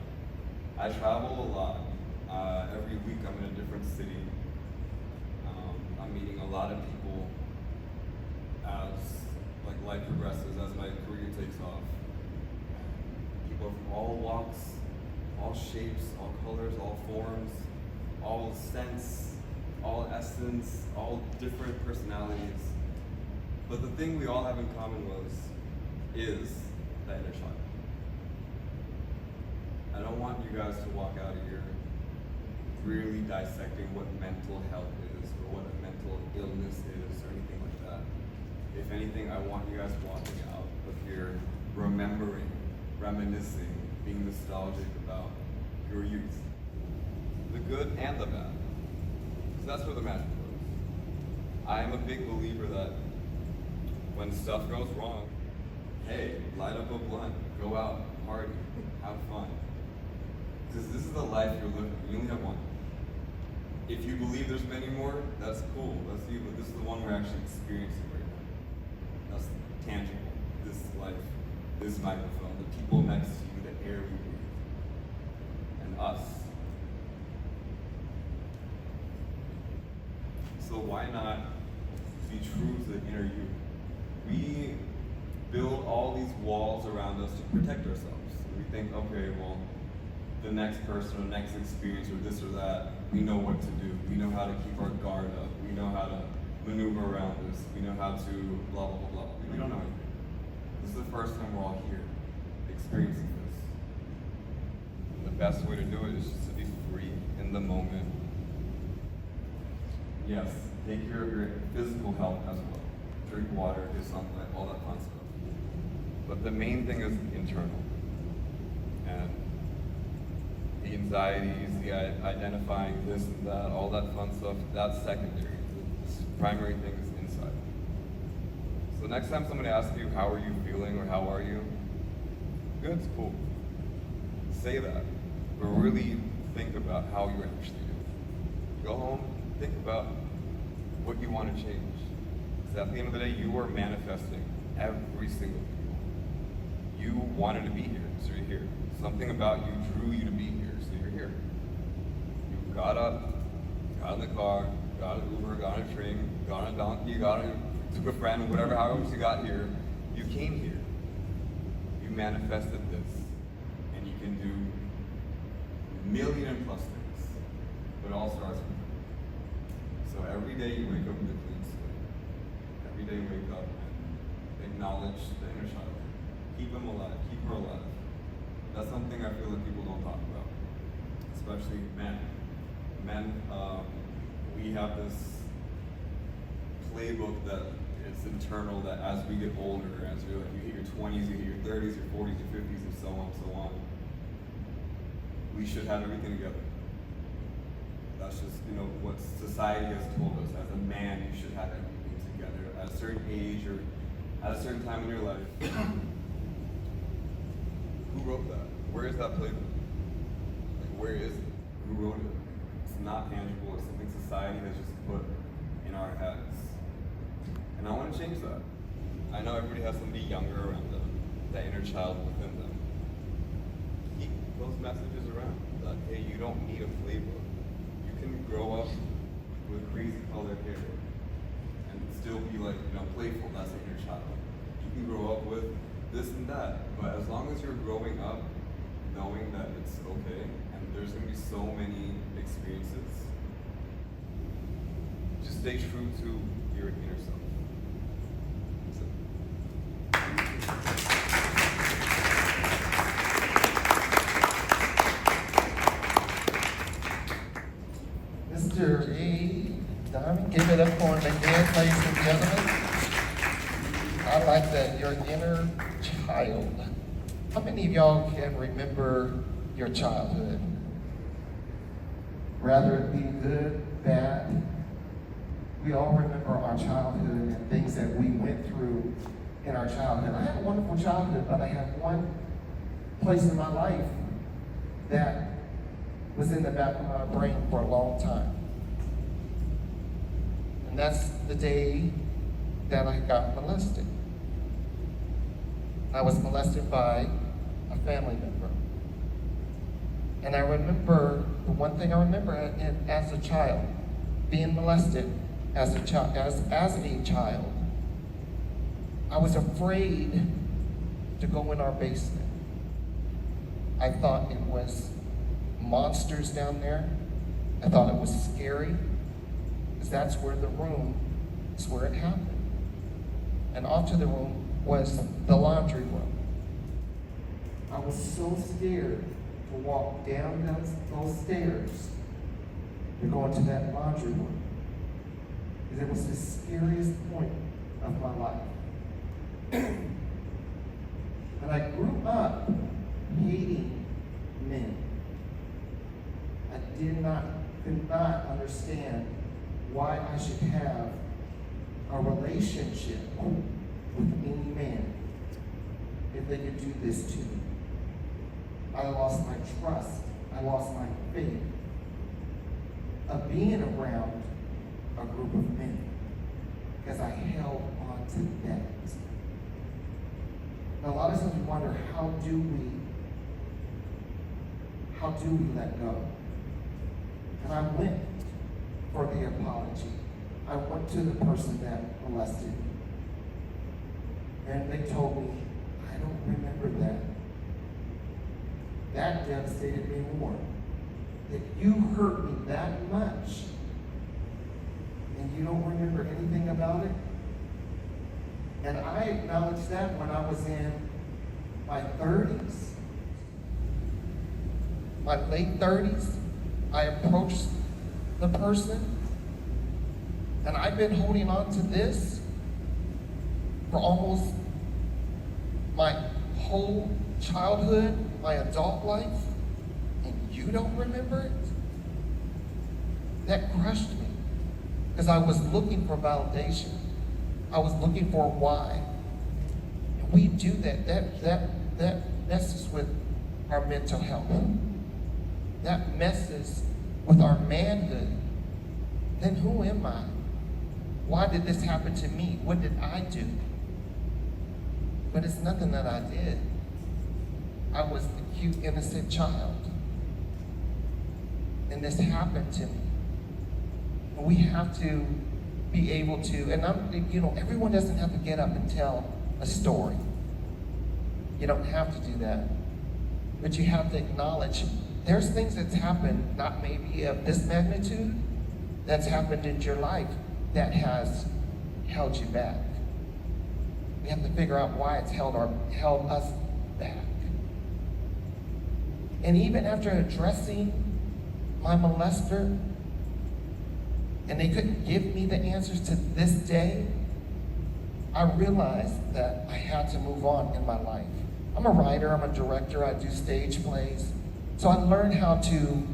Speaker 5: I travel a lot. Every week I'm in a different city. I'm meeting a lot of people as life progresses, as my career takes off. People from all walks, all shapes, all colors, all forms, all scents, all essence, all different personalities. But the thing we all have in common is that inner child. I don't want you guys to walk out of here really dissecting what mental health is or what a mental illness is or anything like that. If anything, I want you guys walking out of here remembering, reminiscing, being nostalgic about your youth. The good and the bad. Because that's where the magic goes. I am a big believer that when stuff goes wrong, hey, light up a blunt, go out, party, have fun. Because this is the life you're living. You only have one. if you believe there's many more, that's cool. That's you, but this is the one we're actually experiencing right now. That's tangible. This life, this microphone, the people next to you, the air we breathe, and us. So why not be true to the inner you? We build all these walls around us to protect ourselves. We think, okay, well, the next person or next experience or this or that, we know what to do. We know how to keep our guard up. We know how to maneuver around this. We know how to blah, blah, blah, blah. We don't know anything. This is the first time we're all here experiencing this. And the best way to do it is just to be free in the moment. Yes, take care of your physical health as well. Drink water, get sunlight, all that fun stuff. But the main thing is internal. And the anxieties, the identifying this and that, all that fun stuff, that's secondary. The primary thing is inside. So next time somebody asks you, how are you feeling or how are you? Good, it's cool. Say that. But really think about how you're actually doing. Go home, think about what you want to change. Because at the end of the day, you are manifesting every single thing. You wanted to be here, so you're here. Something about you drew you to be here, so you're here. You got up, got in the car, got an Uber, got on a train, got on a donkey, took a friend, whatever, however you got here. You came here. You manifested this. And you can do a million and plus things. But it all starts with you. So every day you wake up with a clean slate. Every day you wake up and acknowledge the inner child. Keep him alive, keep her alive. That's something I feel that people don't talk about, especially men. Men, we have this playbook that is internal that as we get older, as you hit your 20s, you hit your 30s, your 40s, your 50s, and so on, we should have everything together. That's just, what society has told us. As a man, you should have everything together at a certain age or at a certain time in your life. Who wrote that? Where is that playbook? Like, where is it? Who wrote it? It's not tangible. It's something society has just put in our heads. And I want to change that. I know everybody has somebody younger around them, that inner child within them. Keep those messages around. That, hey, you don't need a playbook. You can grow up with crazy colored hair and still be like, playful. That's the inner child. You can grow up with this and that, but as long as you're growing up knowing that it's okay and there's going to be so many experiences, just stay true to your inner self.
Speaker 2: Mr. A. Diamond, give it up for him again, ladies and gentlemen. I like that, your inner child. How many of y'all can remember your childhood? Rather it be good, bad. We all remember our childhood and things that we went through in our childhood. I had a wonderful childhood, but I had one place in my life that was in the back of my brain for a long time. And that's the day that I got molested. I was molested by a family member. And I remember, the one thing I remember as a child, being molested as a child, I was afraid to go in our basement. I thought it was monsters down there. I thought it was scary, because that's where the room is where it happened. And off to the room was the laundry room. I was so scared to walk down those stairs to go into that laundry room, because it was the scariest point of my life. And I grew up hating men. I could not understand why I should have a relationship with any man if they could do this to me. I lost my trust. I lost my faith. of being around a group of men because I held on to that. And a lot of times we wonder, how do we let go? And I went for the apology. I went to the person that molested me. And they told me, I don't remember that. That devastated me more. That you hurt me that much and you don't remember anything about it. And I acknowledged that when I was in my 30s, my late 30s. I approached the person, and I've been holding on to this for almost my whole childhood, my adult life, and you don't remember it? That crushed me, because I was looking for validation. I was looking for why. And we do that. That messes with our mental health. That messes with our manhood. Then who am I? Why did this happen to me? What did I do? But it's nothing that I did. I was the cute, innocent child. And this happened to me. And we have to be able to, and everyone doesn't have to get up and tell a story. You don't have to do that. But you have to acknowledge there's things that's happened, not maybe of this magnitude, that's happened in your life that has held you back. We have to figure out why it's held us back. And even after addressing my molester, and they couldn't give me the answers to this day, I realized that I had to move on in my life. I'm a writer, I'm a director, I do stage plays. So I learned how to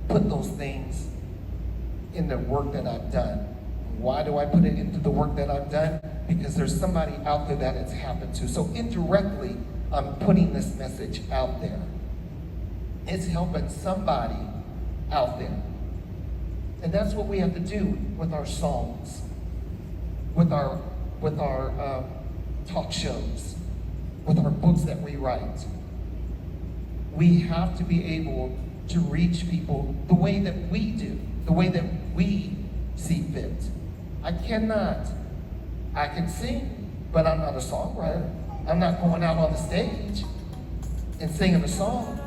Speaker 2: put those things in the work that I've done. Why do I put it into the work that I've done? Because there's somebody out there that it's happened to. So indirectly, I'm putting this message out there. It's helping somebody out there. And that's what we have to do with our songs, with our talk shows, with our books that we write. We have to be able to reach people the way that we do, the way that we see fit. I can sing, but I'm not a songwriter. I'm not going out on the stage and singing a song.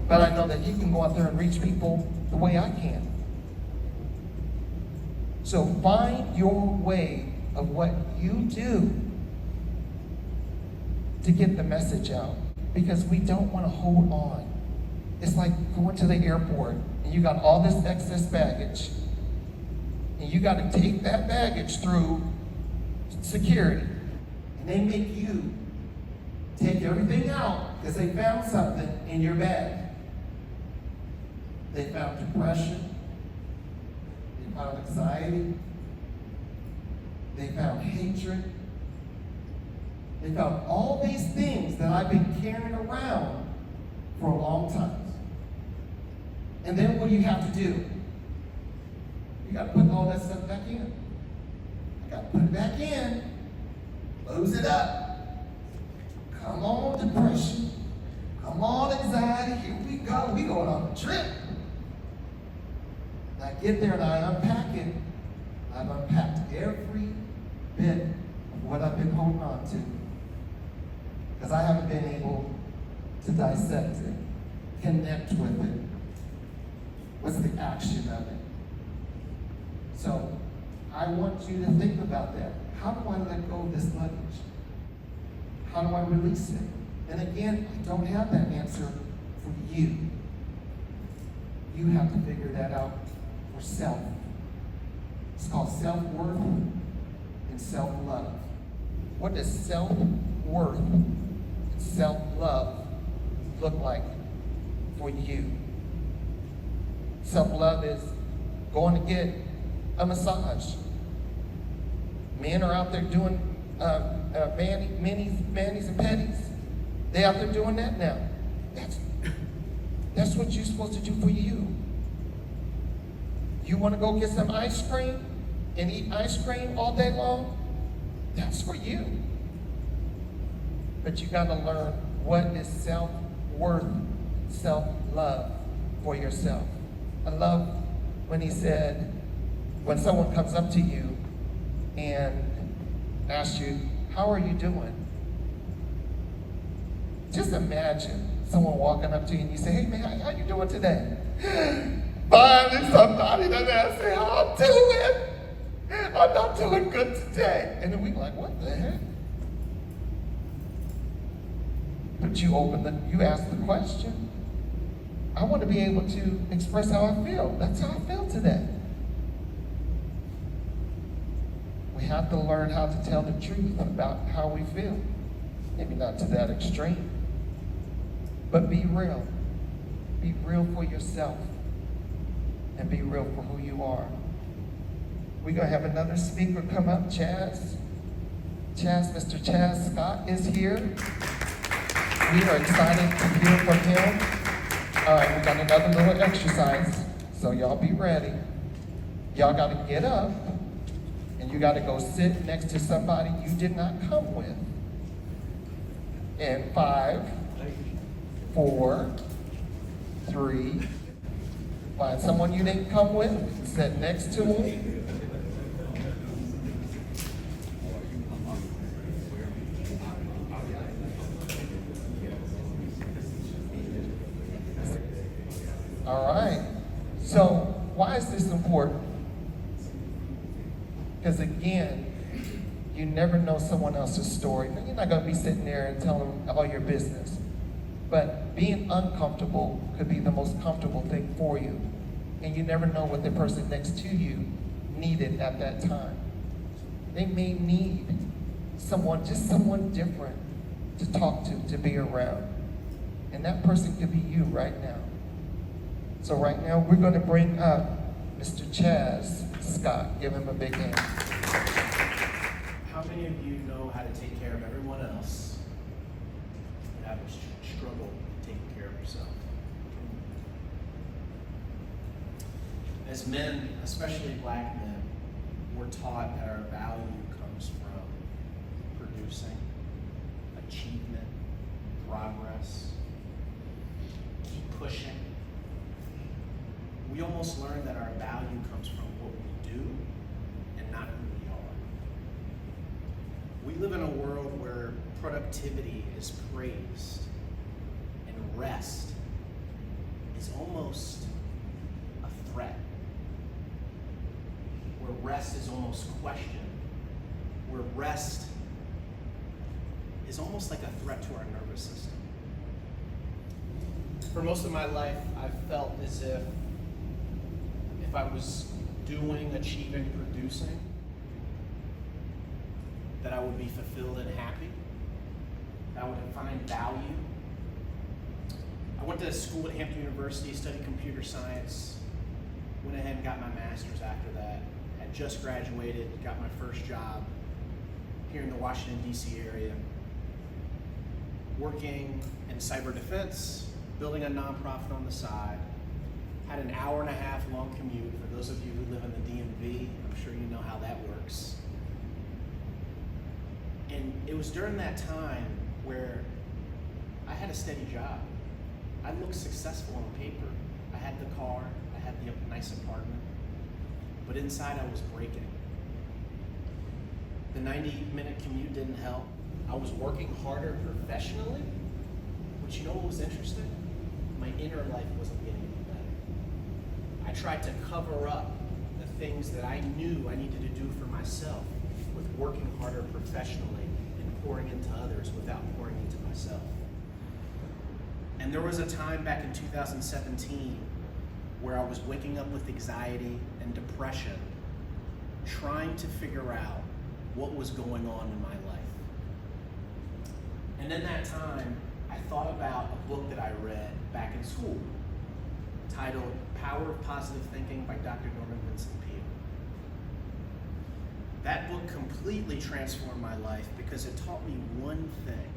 Speaker 2: But I know that you can go out there and reach people the way I can. So find your way of what you do to get the message out, because we don't want to hold on. It's like going to the airport and you got all this excess baggage, and you got to take that baggage through security, and they make you take everything out because they found something in your bag. They found depression, they found anxiety, they found hatred, they found all these things that I've been carrying around for a long time. And then what do you have to do? You got to put all that stuff back in. You got to put it back in, close it up. Come on, depression. Come on, anxiety. Here we go. We going on a trip. And I get there and I unpack it. I've unpacked every bit of what I've been holding on to, because I haven't been able to dissect it, connect with it. What's the action of it? So I want you to think about that. How do I let go of this luggage? How do I release it? And again, I don't have that answer for you. You have to figure that out for self. It's called self-worth and self-love. What does self-worth and self-love look like for you? Self-love is going to get a massage. Men are out there doing manis and petties. They out there doing that now. That's what you're supposed to do for you. You want to go get some ice cream and eat ice cream all day long? That's for you. But you got to learn what is self-worth, self-love for yourself. I love when he said, when someone comes up to you and asks you, how are you doing? Just imagine someone walking up to you and you say, hey man, how you doing today? Finally somebody doesn't ask me how I'm doing. I'm not doing good today. And then we like, what the heck? But you ask the question. I want to be able to express how I feel. That's how I feel today. We have to learn how to tell the truth about how we feel. Maybe not to that extreme, but be real. Be real for yourself and be real for who you are. We're going to have another speaker come up, Chazz. Mr. Chazz Scott is here. We are excited to hear from him. All right, we got another little exercise, so y'all be ready. Y'all got to get up, and you got to go sit next to somebody you did not come with. And 5, 4, 3, find someone you didn't come with, sit next to them. All right, so why is this important? Because again, you never know someone else's story. Now, you're not going to be sitting there and telling them all your business. But being uncomfortable could be the most comfortable thing for you. And you never know what the person next to you needed at that time. They may need someone, just someone different to talk to be around. And that person could be you right now. So right now, we're going to bring up Mr. Chazz Scott. Give him a big hand.
Speaker 7: How many of you know how to take care of everyone else and have a struggle taking care of yourself? As men, especially black men, we're taught that our value comes from producing, achievement, progress, keep pushing. We almost learn that our value comes from what we do and not who we are. We live in a world where productivity is praised and rest is almost a threat. Where rest is almost questioned. Where rest is almost like a threat to our nervous system. For most of my life, I've felt as if I was doing, achieving, producing, that I would be fulfilled and happy. I would find value. I went to school at Hampton University, studied computer science, went ahead and got my master's after that. Had just graduated, got my first job here in the Washington, D.C. area, working in cyber defense, building a nonprofit on the side. Had an hour-and-a-half long commute. For those of you who live in the DMV, I'm sure you know how that works. And it was during that time where I had a steady job. I looked successful on paper. I had the car, I had the nice apartment, but inside I was breaking. The 90-minute commute didn't help. I was working harder professionally, but you know what was interesting? My inner life wasn't getting any better. I tried to cover up the things that I knew I needed to do for myself with working harder professionally and pouring into others without pouring into myself. And there was a time back in 2017 where I was waking up with anxiety and depression, trying to figure out what was going on in my life. And in that time, I thought about a book that I read back in school, titled Power of Positive Thinking by Dr. Norman Vincent Peale. That book completely transformed my life because it taught me one thing.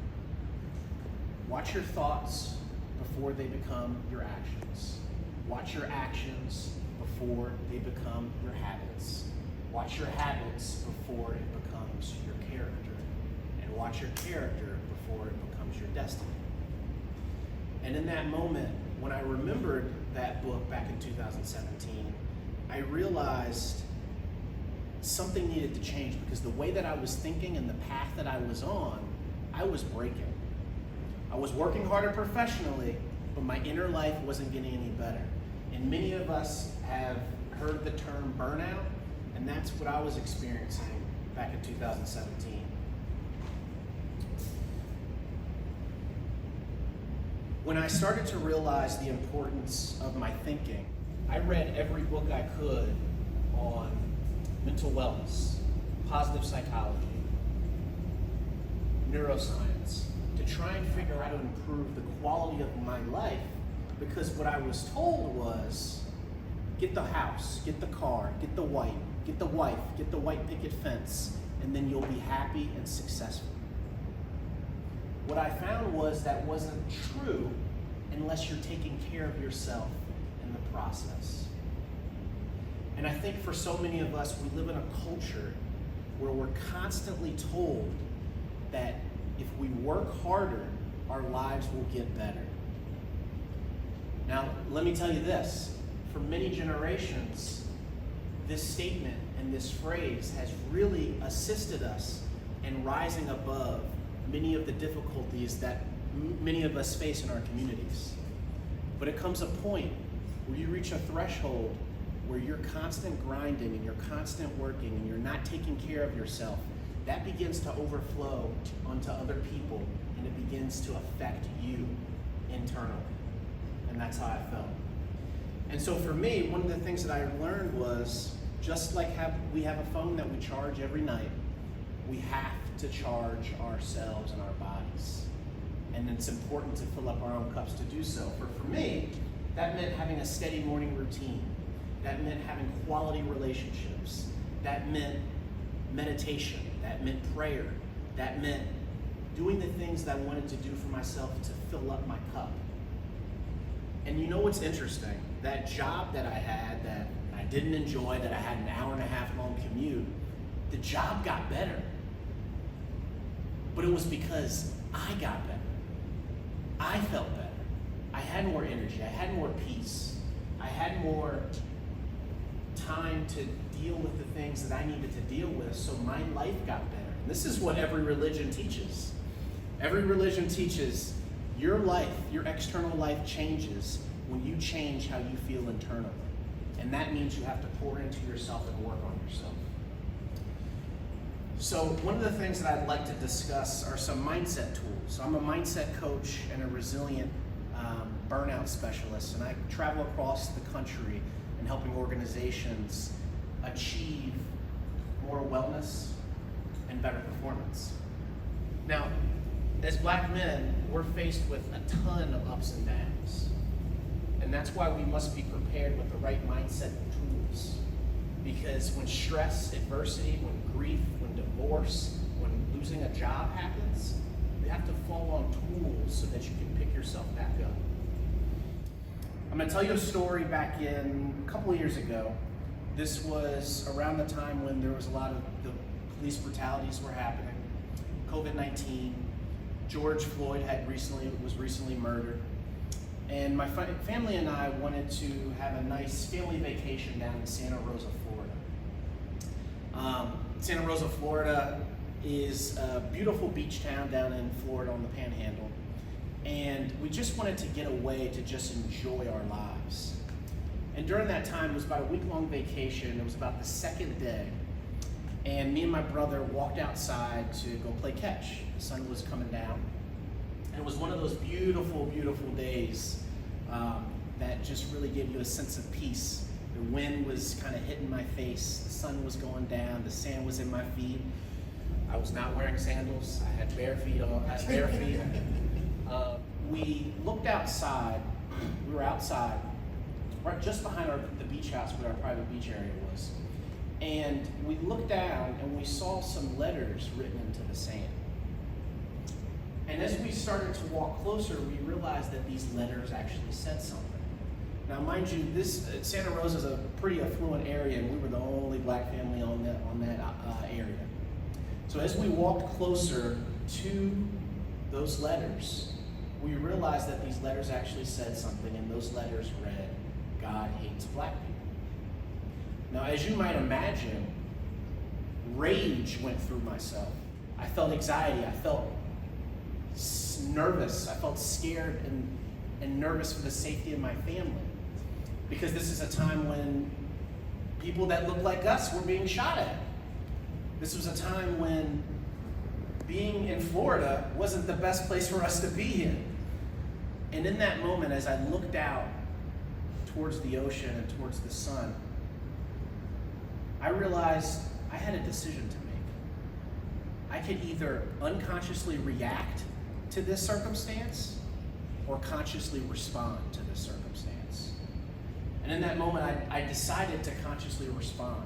Speaker 7: Watch your thoughts before they become your actions. Watch your actions before they become your habits. Watch your habits before it becomes your character. And watch your character before it becomes your destiny. And in that moment, when I remembered that book back in 2017, I realized something needed to change, because the way that I was thinking and the path that I was on, I was breaking. I was working harder professionally, but my inner life wasn't getting any better. And many of us have heard the term burnout, and that's what I was experiencing back in 2017. When I started to realize the importance of my thinking, I read every book I could on mental wellness, positive psychology, neuroscience, to try and figure out how to improve the quality of my life. Because what I was told was, get the house, get the car, get the wife, get the white picket fence, and then you'll be happy and successful. What I found was that wasn't true unless you're taking care of yourself in the process. And I think for so many of us, we live in a culture where we're constantly told that if we work harder, our lives will get better. Now, let me tell you this. For many generations, this statement and this phrase has really assisted us in rising above many of the difficulties that many of us face in our communities. But it comes a point where you reach a threshold where you're constant grinding and you're constant working and you're not taking care of yourself. That begins to overflow onto other people, and it begins to affect you internally. And that's how I felt. And so for me, one of the things that I learned was, just like we have a phone that we charge every night, we have to charge ourselves and our bodies. And it's important to fill up our own cups to do so. For me, that meant having a steady morning routine. That meant having quality relationships. That meant meditation. That meant prayer. That meant doing the things that I wanted to do for myself to fill up my cup. And you know what's interesting? That job that I had that I didn't enjoy, that I had an hour-and-a-half long commute, the job got better. But it was because I got better. I felt better. I had more energy. I had more peace. I had more time to deal with the things that I needed to deal with, so my life got better. And this is what every religion teaches. Every religion teaches your life, your external life changes when you change how you feel internally. And that means you have to pour into yourself and work on yourself. So one of the things that I'd like to discuss are some mindset tools. So I'm a mindset coach and a resilient burnout specialist, and I travel across the country and helping organizations achieve more wellness and better performance. Now, as Black men, we're faced with a ton of ups and downs. And that's why we must be prepared with the right mindset tools. Because when stress, adversity, when grief, when divorce, when losing a job happens, you have to fall on tools so that you can pick yourself back up. I'm gonna tell you a story back in a couple of years ago. This was around the time when there was a lot of the police brutalities were happening, COVID-19, George Floyd was recently murdered. And my family and I wanted to have a nice family vacation down in Santa Rosa, Florida. Santa Rosa, Florida is a beautiful beach town down in Florida on the Panhandle. And we just wanted to get away to just enjoy our lives. And during that time, it was about a week-long vacation. It was about the second day. And me and my brother walked outside to go play catch. The sun was coming down. And it was one of those beautiful, beautiful days that just really gave you a sense of peace. The wind was kind of hitting my face. The sun was going down. The sand was in my feet. I was not wearing sandals. I had bare feet on. I had bare feet. We looked outside. We were outside, right just behind the beach house where our private beach area was. And we looked down and we saw some letters written into the sand. And as we started to walk closer, we realized that these letters actually said something. Now, mind you, Santa Rosa is a pretty affluent area, and we were the only black family on that area. So as we walked closer to those letters, we realized that these letters actually said something, and those letters read, "God hates black people." Now, as you might imagine, rage went through myself. I felt anxiety. I felt nervous. I felt scared and nervous for the safety of my family. Because this is a time when people that look like us were being shot at. This was a time when being in Florida wasn't the best place for us to be in. And in that moment, as I looked out towards the ocean and towards the sun, I realized I had a decision to make. I could either unconsciously react to this circumstance or consciously respond to this circumstance. And in that moment, I decided to consciously respond.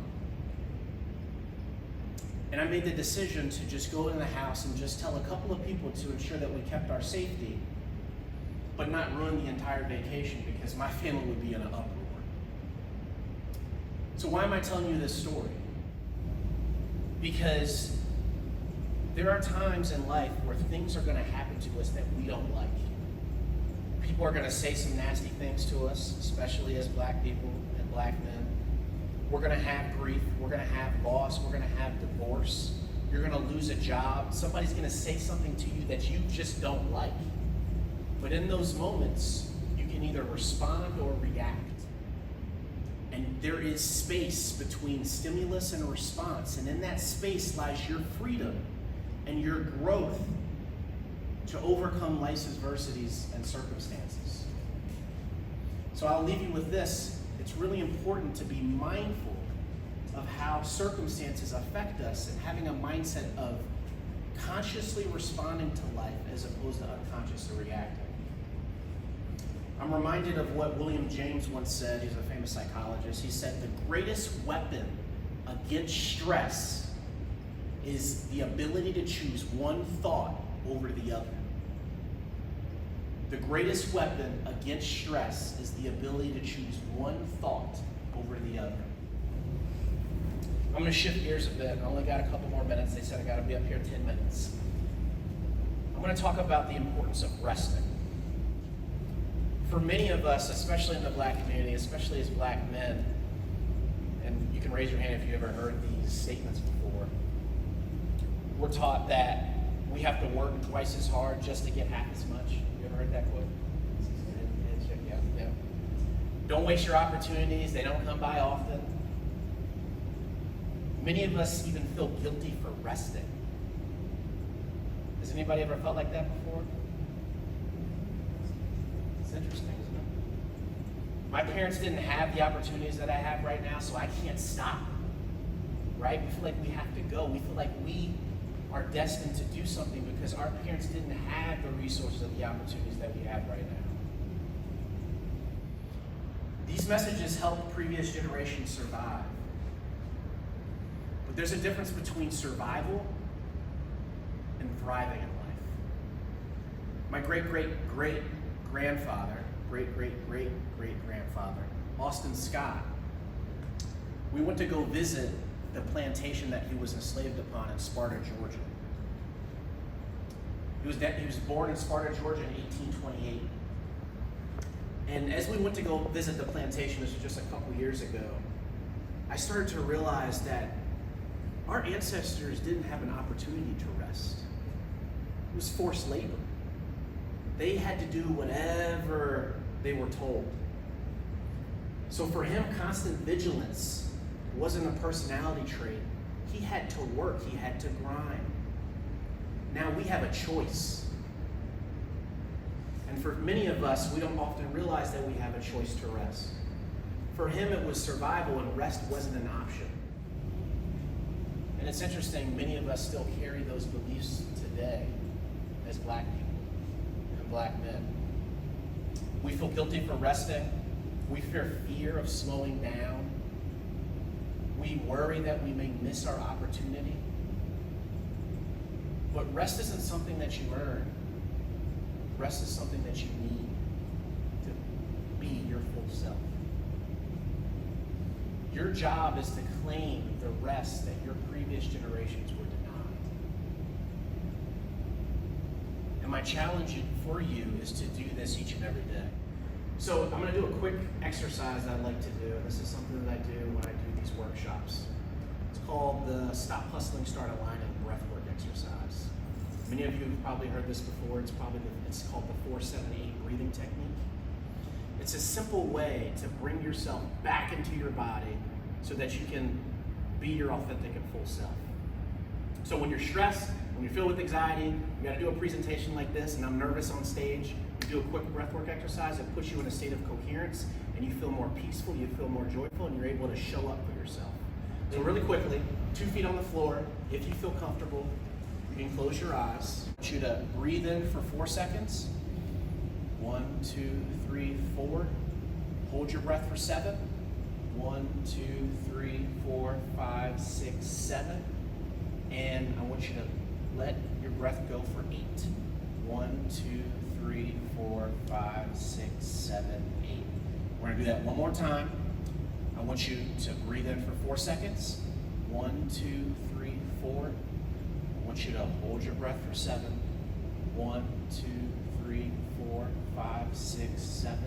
Speaker 7: And I made the decision to just go in the house and just tell a couple of people to ensure that we kept our safety, but not ruin the entire vacation because my family would be in an uproar. So why am I telling you this story? Because there are times in life where things are going to happen to us that we don't like. People are going to say some nasty things to us, especially as black people and black men. We're going to have grief. We're going to have loss. We're going to have divorce. You're going to lose a job. Somebody's going to say something to you that you just don't like. But in those moments, you can either respond or react. And there is space between stimulus and response. And in that space lies your freedom and your growth to overcome life's adversities and circumstances. So I'll leave you with this. It's really important to be mindful of how circumstances affect us and having a mindset of consciously responding to life as opposed to unconsciously reacting. I'm reminded of what William James once said. He's a famous psychologist. He said, "The greatest weapon against stress is the ability to choose one thought over the other." The greatest weapon against stress is the ability to choose one thought over the other. I'm going to shift gears a bit. I only got a couple more minutes. They said I got to be up here 10 minutes. I'm going to talk about the importance of resting. For many of us, especially in the black community, especially as black men, and you can raise your hand if you ever heard these statements before, we're taught that we have to work twice as hard just to get half as much. You ever heard that quote? Yeah. Don't waste your opportunities. They don't come by often. Many of us even feel guilty for resting. Has anybody ever felt like that before? It's interesting, isn't it? My parents didn't have the opportunities that I have right now, so I can't stop. Right? We feel like we have to go. We feel like we are destined to do something because our parents didn't have the resources and the opportunities that we have right now. These messages helped previous generations survive. But there's a difference between survival and thriving in life. My great-great-great-grandfather, great-great-great-great-grandfather, Chazz Scott, we went to go visit the plantation that he was enslaved upon in Sparta, Georgia. He was born in Sparta, Georgia in 1828. And as we went to go visit the plantation, this was just a couple years ago, I started to realize that our ancestors didn't have an opportunity to rest. It was forced labor. They had to do whatever they were told. So for him, constant vigilance wasn't a personality trait. He had to work, he had to grind. Now we have a choice. And for many of us, we don't often realize that we have a choice to rest. For him, it was survival and rest wasn't an option. And it's interesting, many of us still carry those beliefs today as black people and black men. We feel guilty for resting. We fear of slowing down. We worry that we may miss our opportunity. But rest isn't something that you earn. Rest is something that you need to be be your full self. Your job is to claim the rest that your previous generations were denied. And my challenge for you is to do this each and every day. So I'm going to do a quick exercise that I like to do, and this is something that I do when I do these workshops. It's called the Stop Hustling, Start Aligning breathwork exercise. Many of you have probably heard this before. It's called the 4-7-8 breathing technique. It's a simple way to bring yourself back into your body so that you can be your authentic and full self. So when you're stressed, when you're filled with anxiety, you got to do a presentation like this, and I'm nervous on stage, you do a quick breathwork exercise that puts you in a state of coherence, and you feel more peaceful, you feel more joyful, and you're able to show up for yourself. So really quickly, 2 feet on the floor. If you feel comfortable, you can close your eyes. I want you to breathe in for 4 seconds. 1, 2, 3, 4. Hold your breath for 7. 1, 2, 3, 4, 5, 6, 7. And I want you to let your breath go for 8. 1, 2, 3, 4, 5, 6, 7, 8. We're gonna do that one more time. I want you to breathe in for 4 seconds. 1, 2, 3, 4. I want you to hold your breath for 7. 1, 2, 3, 4, 5, 6, 7.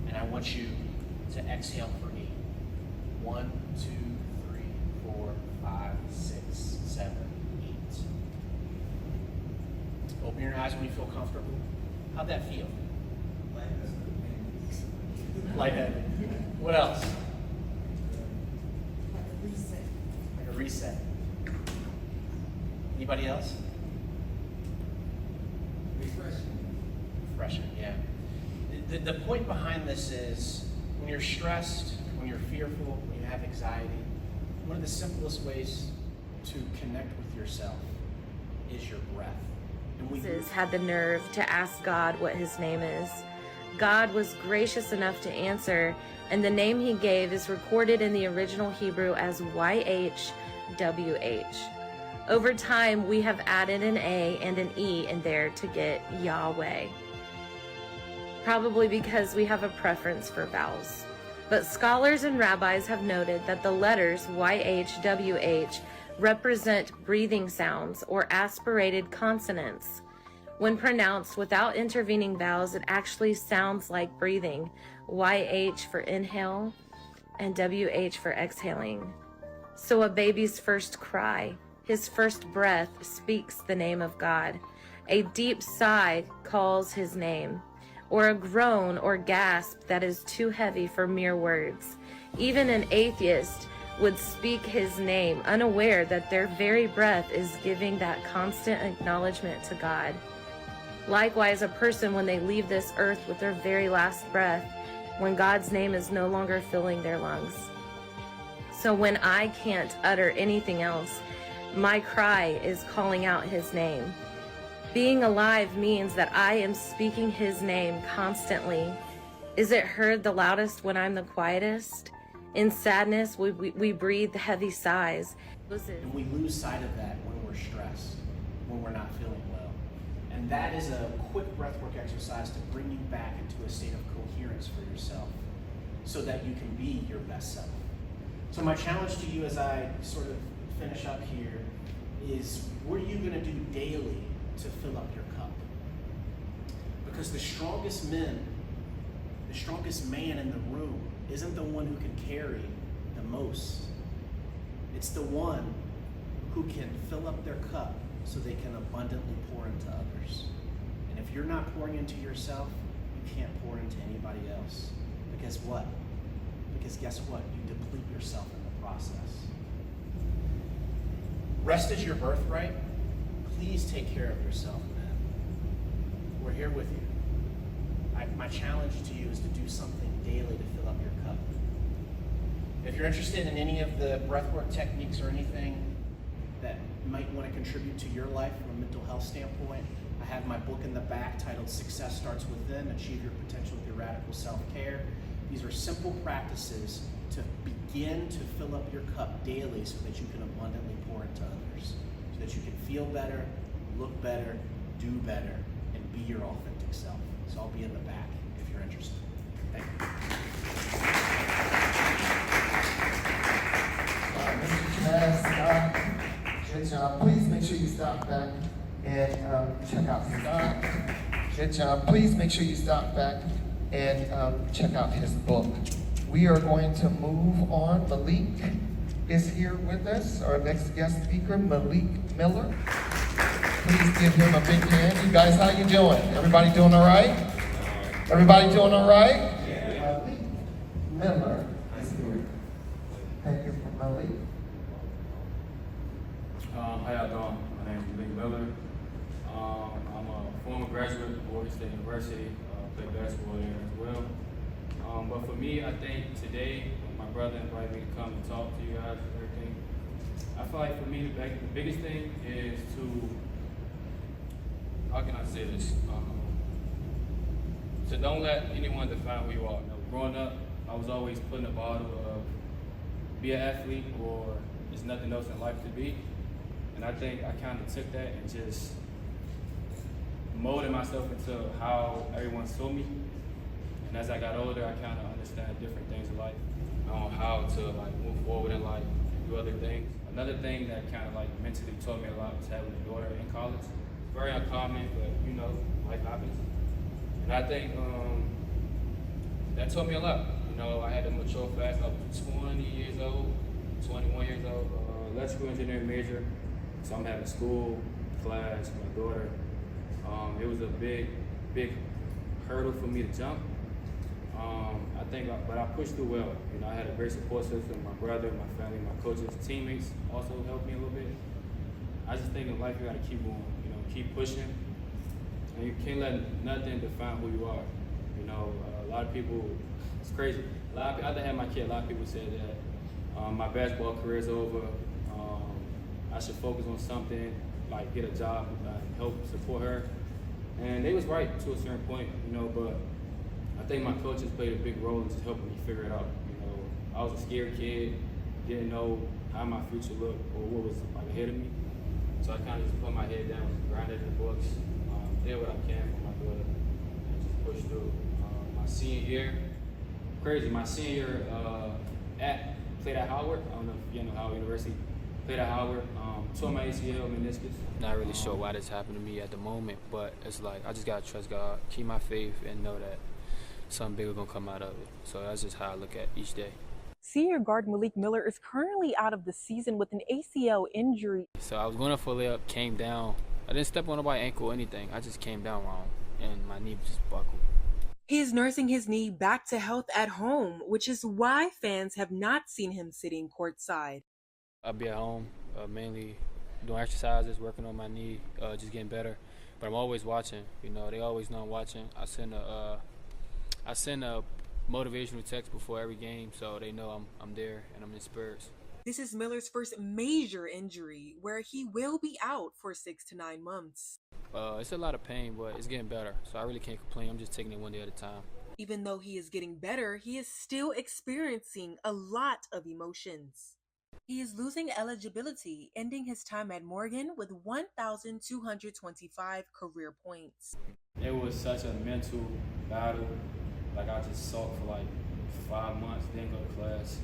Speaker 7: And I want you to exhale for 8. 1, 2, 3, 4, 5, 6, 7, 8. Open your eyes when you feel comfortable. How'd that feel? Lightheaded. What else? Like a reset. Anybody else? Refreshing, yeah. The point behind this is when you're stressed, when you're fearful, when you have anxiety, one of the simplest ways to connect with yourself is your breath. And
Speaker 8: Moses had the nerve to ask God what his name is. God was gracious enough to answer, and the name he gave is recorded in the original Hebrew as YHWH. Over time, we have added an A and an E in there to get Yahweh. Probably because we have a preference for vowels. But scholars and rabbis have noted that the letters YHWH represent breathing sounds or aspirated consonants. When pronounced without intervening vowels, it actually sounds like breathing. YH for inhale and WH for exhaling. So a baby's first cry, his first breath, speaks the name of God. A deep sigh calls his name, or a groan or gasp that is too heavy for mere words. Even an atheist would speak his name, unaware that their very breath is giving that constant acknowledgement to God. Likewise, a person, when they leave this earth with their very last breath, when God's name is no longer filling their lungs. So when I can't utter anything else, my cry is calling out his name. Being alive means that I am speaking his name constantly. Is it heard the loudest when I'm the quietest? In sadness, we breathe heavy sighs.
Speaker 7: And we lose sight of that when we're stressed, when we're not feeling well. And that is a quick breathwork exercise to bring you back into a state of coherence for yourself so that you can be your best self. So my challenge to you as I sort of finish up here is, what are you going to do daily to fill up your cup? Because the strongest man in the room isn't the one who can carry the most. It's the one who can fill up their cup so they can abundantly pour into others. And if you're not pouring into yourself, you can't pour into anybody else. Because what? Because guess what? You deplete yourself in the process. Rest is your birthright. Please take care of yourself, man. We're here with you. My challenge to you is to do something daily to fill up your cup. If you're interested in any of the breathwork techniques or anything that might want to contribute to your life from a mental health standpoint, I have my book in the back titled Success Starts Within, Achieve Your Potential Through Radical Self-Care. These are simple practices to begin to fill up your cup daily so that you can abundantly pour into others, so that you can feel better, look better, do better, and be your authentic self. So I'll be in the back if you're interested. Thank you.
Speaker 2: Mr. Chazz Scott, good job. Please make sure you stop back and check out Scott. Good job. Please make sure you stop back and check out his book. We are going to move on. Malik is here with us, our next guest speaker, Malik Miller. Please give him a big hand. You guys, how you doing? Everybody doing all right? Everybody doing all right? Malik Miller is here. Thank you for Malik.
Speaker 9: How y'all doing? My name is Malik Miller. I'm a former graduate of Oregon State University. Played basketball there as well. But for me, I think today, my brother invited me to come and talk to you guys and everything. I feel like for me, the biggest thing is to, how can I say this? So don't let anyone define who you are. You know, growing up, I was always put in a bottle of be an athlete or there's nothing else in life to be. And I think I kind of took that and just molded myself into how everyone saw me. And as I got older, I kind of understand different things in life, how to like move forward in life, do other things. Another thing that kind of like mentally taught me a lot was having a daughter in college. Very uncommon, but you know, life happens. And I think that taught me a lot. You know, I had to mature fast. I was 20 years old, 21 years old, electrical engineering major. So I'm having school, class, my daughter. It was a big hurdle for me to jump. I think, but I pushed through well. You know, I had a great support system. My brother, my family, my coaches, teammates also helped me a little bit. I just think in life you gotta keep going. You know, keep pushing, and you can't let nothing define who you are. You know, a lot of people, it's crazy. After I had my kid, a lot of people said that my basketball career is over. I should focus on something, like get a job, help support her. And they was right to a certain point, you know, but I think my coaches played a big role in just helping me figure it out. You know, I was a scared kid, didn't know how my future looked or what was like ahead of me. So I kind of just put my head down, grinded the books, did what I can for my daughter, and just pushed through. My senior year, crazy, my senior year played at Howard. I don't know if you know Howard University. Played at Howard, tore my ACL, meniscus.
Speaker 3: Not really sure why this happened to me at the moment, but it's like I just gotta trust God, keep my faith, and know that something bigger gonna come out of it. So that's just how I look at each day.
Speaker 10: Senior guard Malik Miller is currently out of the season with an ACL injury.
Speaker 3: So I was going to Foday up, came down. I didn't step on nobody's ankle or anything. I just came down wrong, and my knee just buckled.
Speaker 10: He is nursing his knee back to health at home, which is why fans have not seen him sitting courtside.
Speaker 3: I'll be at home, mainly doing exercises, working on my knee, just getting better. But I'm always watching. You know, they always know I'm watching. I send a motivational text before every game, so they know I'm there and I'm in spirits.
Speaker 10: This is Miller's first major injury, where he will be out for 6 to 9 months.
Speaker 3: It's a lot of pain, but it's getting better, so I really can't complain. I'm just taking it one day at a time.
Speaker 10: Even though he is getting better, he is still experiencing a lot of emotions. He is losing eligibility, ending his time at Morgan with 1,225 career points.
Speaker 9: It was such a mental battle. Like I just sulked for like 5 months, didn't go to class,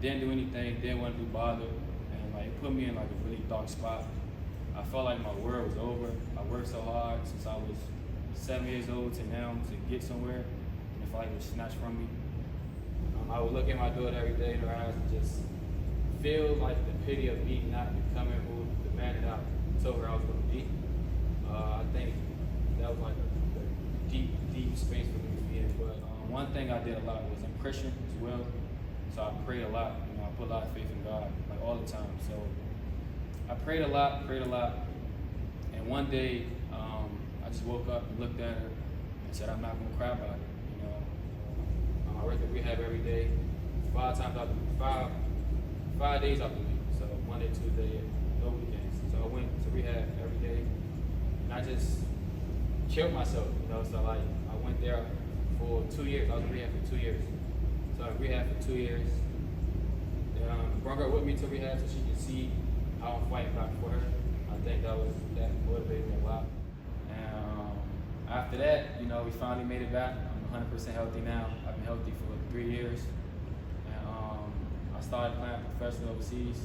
Speaker 9: didn't do anything, didn't want to be bothered, and like it put me in like a really dark spot. I felt like my world was over. I worked so hard since I was 7 years old to now to get somewhere, and it felt like it was snatched from me. I would look at my daughter every day in her eyes and just feel like the pity of me not becoming who the man that I told her I was going to be. I think that was like a deep space for me to be in. But one thing I did a lot was I'm Christian as well, so I prayed a lot. You know, I put a lot of faith in God, like all the time. So I prayed a lot, and one day I just woke up and looked at her and said, I'm not going to cry about it. I work at rehab every day, 5 days out the week. So Monday, Tuesday, no weekends. So I went to rehab every day, and I just killed myself. You know, so like I went there for 2 years. I was in rehab for 2 years. So I rehab for 2 years. Brought her with me to rehab so she could see how I'm fighting back for her. I think that motivated me a lot. And after after that, we finally made it back. I'm 100% healthy now. I've been healthy for 3 years. And I started playing professional overseas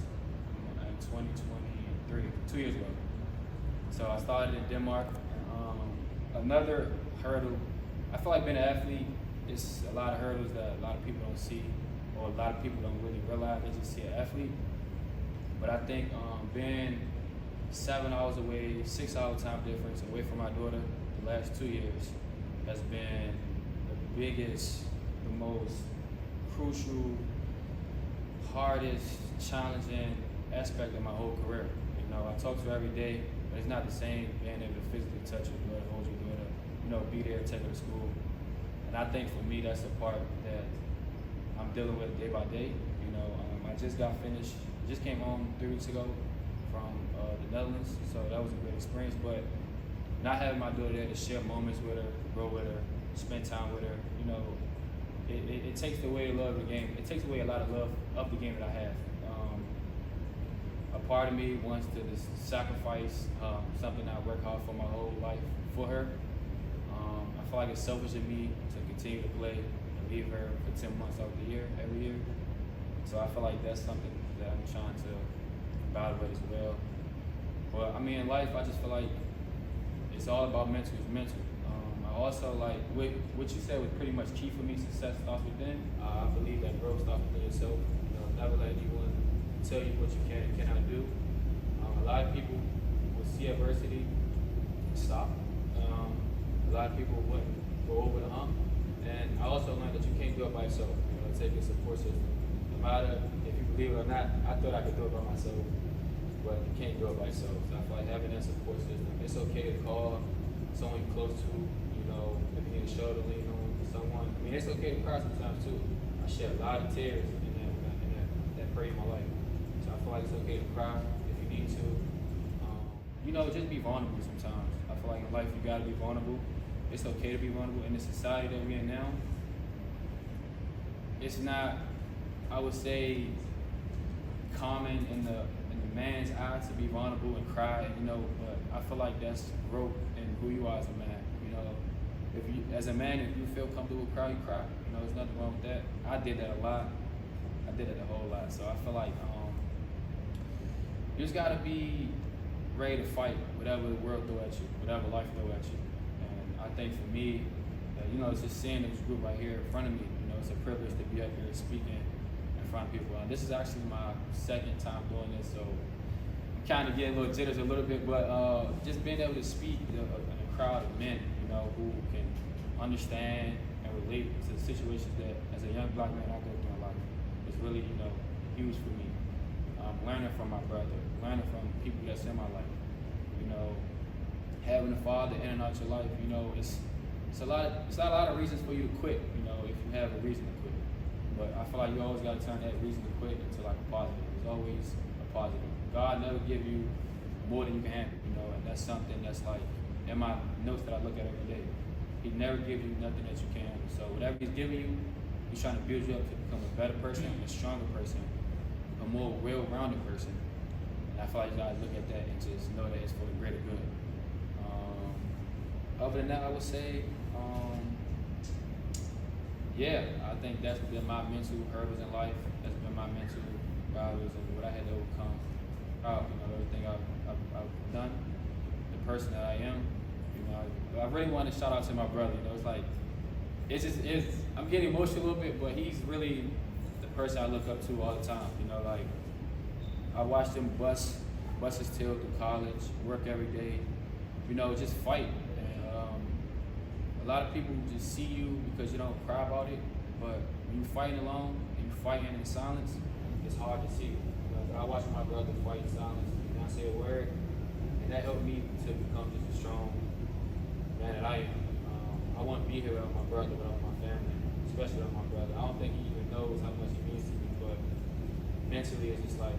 Speaker 9: in 2023, 2 years ago. So I started in Denmark. Another hurdle, I feel like being an athlete, it's a lot of hurdles that a lot of people don't see, or a lot of people don't really realize. They just see an athlete. But I think being 7 hours away, 6 hour time difference away from my daughter the last 2 years has been the biggest, the most crucial, hardest, challenging aspect of my whole career. I talk to her every day, but it's not the same being able to physically touch your daughter, hold your daughter, be there, take her to school. And I think for me, that's the part that I'm dealing with day by day. I just got finished, just came home 3 weeks ago from the Netherlands, so that was a great experience. But not having my daughter there to share moments with her, grow with her, spend time with her, it takes away the love of the game. It takes away a lot of love of the game that I have. A part of me wants to just sacrifice something I work hard for my whole life for her. I feel like it's selfish of me to continue to play and leave her for 10 months out the year, every year. So I feel like that's something that I'm trying to battle with as well. But in life, I just feel like it's all about mental. It's mental. I also like what you said was pretty much key for me. Success starts within. I believe that growth starts within yourself. Never let anyone tell you what you can and cannot do. A lot of people will see adversity and stop. A lot of people wouldn't go over the hump. And I also learned that you can't do it by yourself. Take a support system. No matter if you believe it or not, I thought I could do it by myself, but you can't do it by yourself. So I feel like having that support system, it's okay to call someone you're close to, if you need a shoulder to lean on someone. It's okay to cry sometimes too. I shed a lot of tears in that period of my life. So I feel like it's okay to cry if you need to. Just be vulnerable sometimes. I feel like in life you gotta be vulnerable. It's okay to be vulnerable in the society that we're in now. It's not, I would say, common in the man's eye to be vulnerable and cry, but I feel like that's growth in who you are as a man. If you, as a man, if you feel comfortable crying, you cry. There's nothing wrong with that. I did that a lot. I did it a whole lot. So I feel like you just gotta be ready to fight whatever the world throw at you, whatever life throw at you. And I think for me, it's just seeing this group right here in front of me. It's a privilege to be up here speaking in front of people. And this is actually my second time doing this, so I'm kind of getting a little jitters a little bit, but just being able to speak in a crowd of men, who can understand and relate to the situations that, as a young black man, I go through in life. It's really, huge for me. Learning from my brother, learning from people that's in my life. Having a father in and out your life, it's a lot of reasons for you to quit, if you have a reason to quit. But I feel like you always got to turn that reason to quit into like a positive. There's always a positive. God never give you more than you can handle, and that's something that's like in my notes that I look at every day. He never gives you nothing that you can't handle. So whatever he's giving you, he's trying to build you up to become a better person, a stronger person, a more well-rounded person. And I feel like you gotta look at that and just know that it's for the greater good. Other than that, I would say, I think that's been my mental hurdles in life. That's been my mental battles and what I had to overcome. Everything I've done, the person that I am. I really want to shout out to my brother. I'm getting emotional a little bit, but he's really the person I look up to all the time. I watched him bust his tail through college, work every day, just fight. A lot of people just see you because you don't cry about it, but when you're fighting alone and you're fighting in silence, it's hard to see. I watched my brother fight in silence, not say a word, and that helped me to become just a strong man that I am. I wouldn't be here without my brother, without my family, especially without my brother. I don't think he even knows how much he means to me, but mentally it's just like,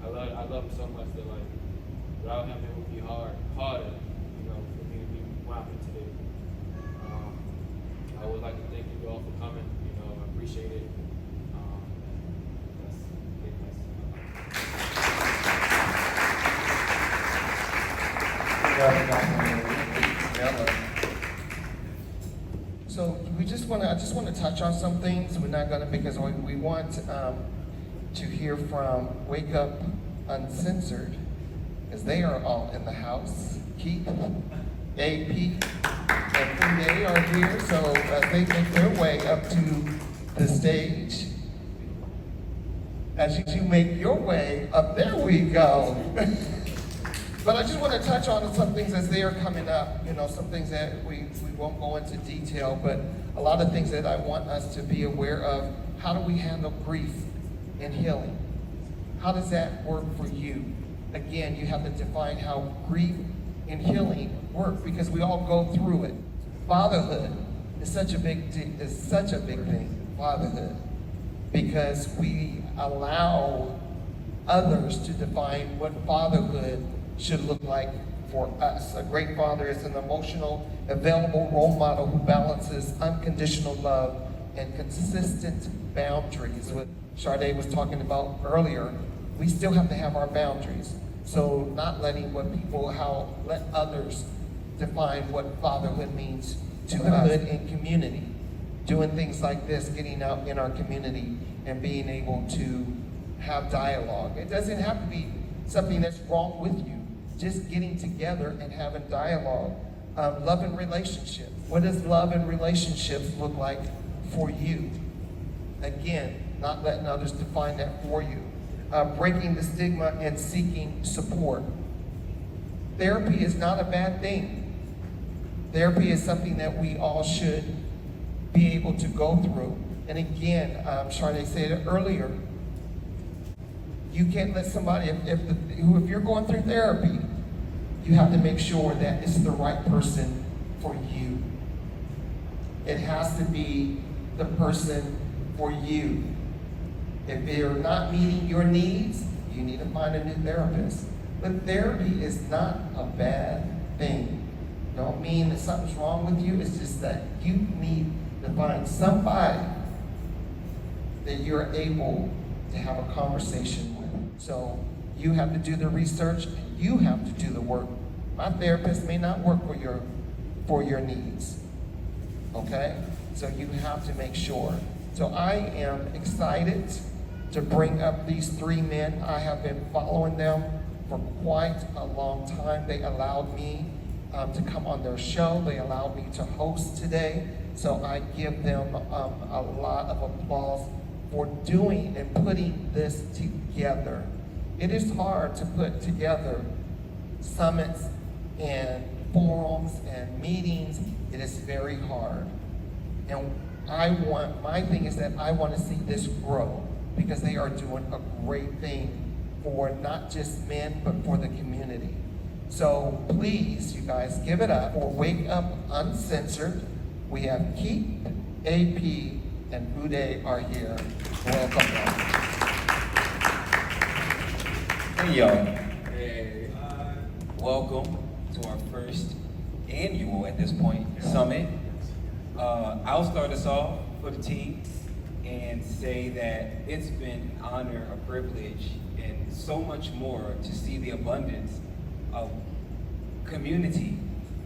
Speaker 9: I love him so much that without him it would be harder, for me to be where I'm today. I would like to thank you all for coming. I appreciate it.
Speaker 2: Yeah. So I just want to touch on some things. We're not going to, because we want to hear from Wake Up Uncensored, as they are all in the house. Keith, AP, and Foday are here, so as they make their way up to the stage, as you make your way up, there we go. But I just want to touch on some things as they are coming up, some things that we won't go into detail, but a lot of things that I want us to be aware of. How do we handle grief and healing? How does that work for you? Again, you have to define how grief and healing work, because we all go through it. Fatherhood is such a big thing, fatherhood, because we allow others to define what fatherhood should look like for us. A great father is an emotional, available role model who balances unconditional love and consistent boundaries. What Sade was talking about earlier, we still have to have our boundaries. So not letting let others define what fatherhood means to us in community. Doing things like this, getting out in our community and being able to have dialogue. It doesn't have to be something that's wrong with you. Just getting together and having dialogue. Love and relationships. What does love and relationships look like for you? Again, not letting others define that for you. Breaking the stigma and seeking support. Therapy is not a bad thing. Therapy is something that we all should be able to go through. And again, Sade said it earlier, you can't let somebody, if you're going through therapy, you have to make sure that it's the right person for you. It has to be the person for you. If they're not meeting your needs, you need to find a new therapist. But therapy is not a bad thing. Don't mean that something's wrong with you. It's just that you need to find somebody that you're able to have a conversation with. So you have to do the research and you have to do the work. My therapist may not work for your needs. Okay? So you have to make sure. So I am excited to bring up these three men. I have been following them for quite a long time. They allowed me to come on their show. They allowed me to host today. So I give them a lot of applause for doing and putting this together. It is hard to put together summits and forums and meetings. It is very hard. And my thing is that I want to see this grow, because they are doing a great thing for not just men, but for the community. So please, you guys, give it up for Wake Up Uncensored. We have Keith, AP, and Foday are here. Welcome.
Speaker 11: Hey y'all. Hey. Welcome to our first annual, at this point, summit. I'll start us off for the team and say that it's been an honor, a privilege, and so much more to see the abundance of community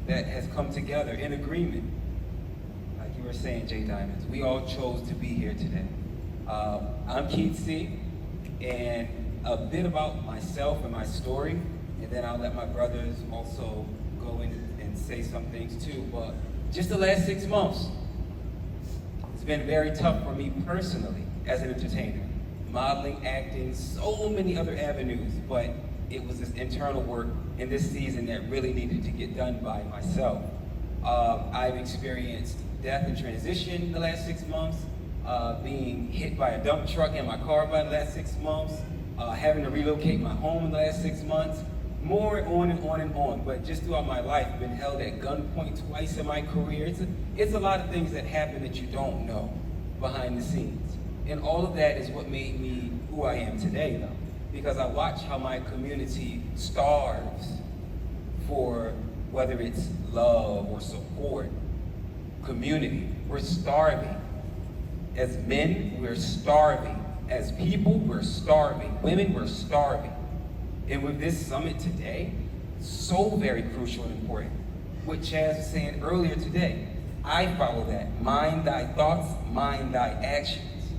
Speaker 11: that has come together in agreement. Like you were saying, Diamondz, we all chose to be here today. I'm Keith C, and a bit about myself and my story, and then I'll let my brothers also go in and say some things too. But just the last 6 months, it's been very tough for me personally as an entertainer. Modeling, acting, so many other avenues, but it was this internal work in this season that really needed to get done by myself. I've experienced death and transition in the last 6 months, being hit by a dump truck in my car by the last 6 months, having to relocate my home in the last 6 months, more on and on and on. But just throughout my life, I've been held at gunpoint twice in my career. It's a lot of things that happen that you don't know behind the scenes. And all of that is what made me who I am today, though. Because I watch how my community starves for, whether it's love or support, community. We're starving. As men, we're starving. As people, we're starving. Women, we're starving. And with this summit today, so very crucial and important. What Chazz was saying earlier today, I follow that. Mind thy thoughts, mind thy actions.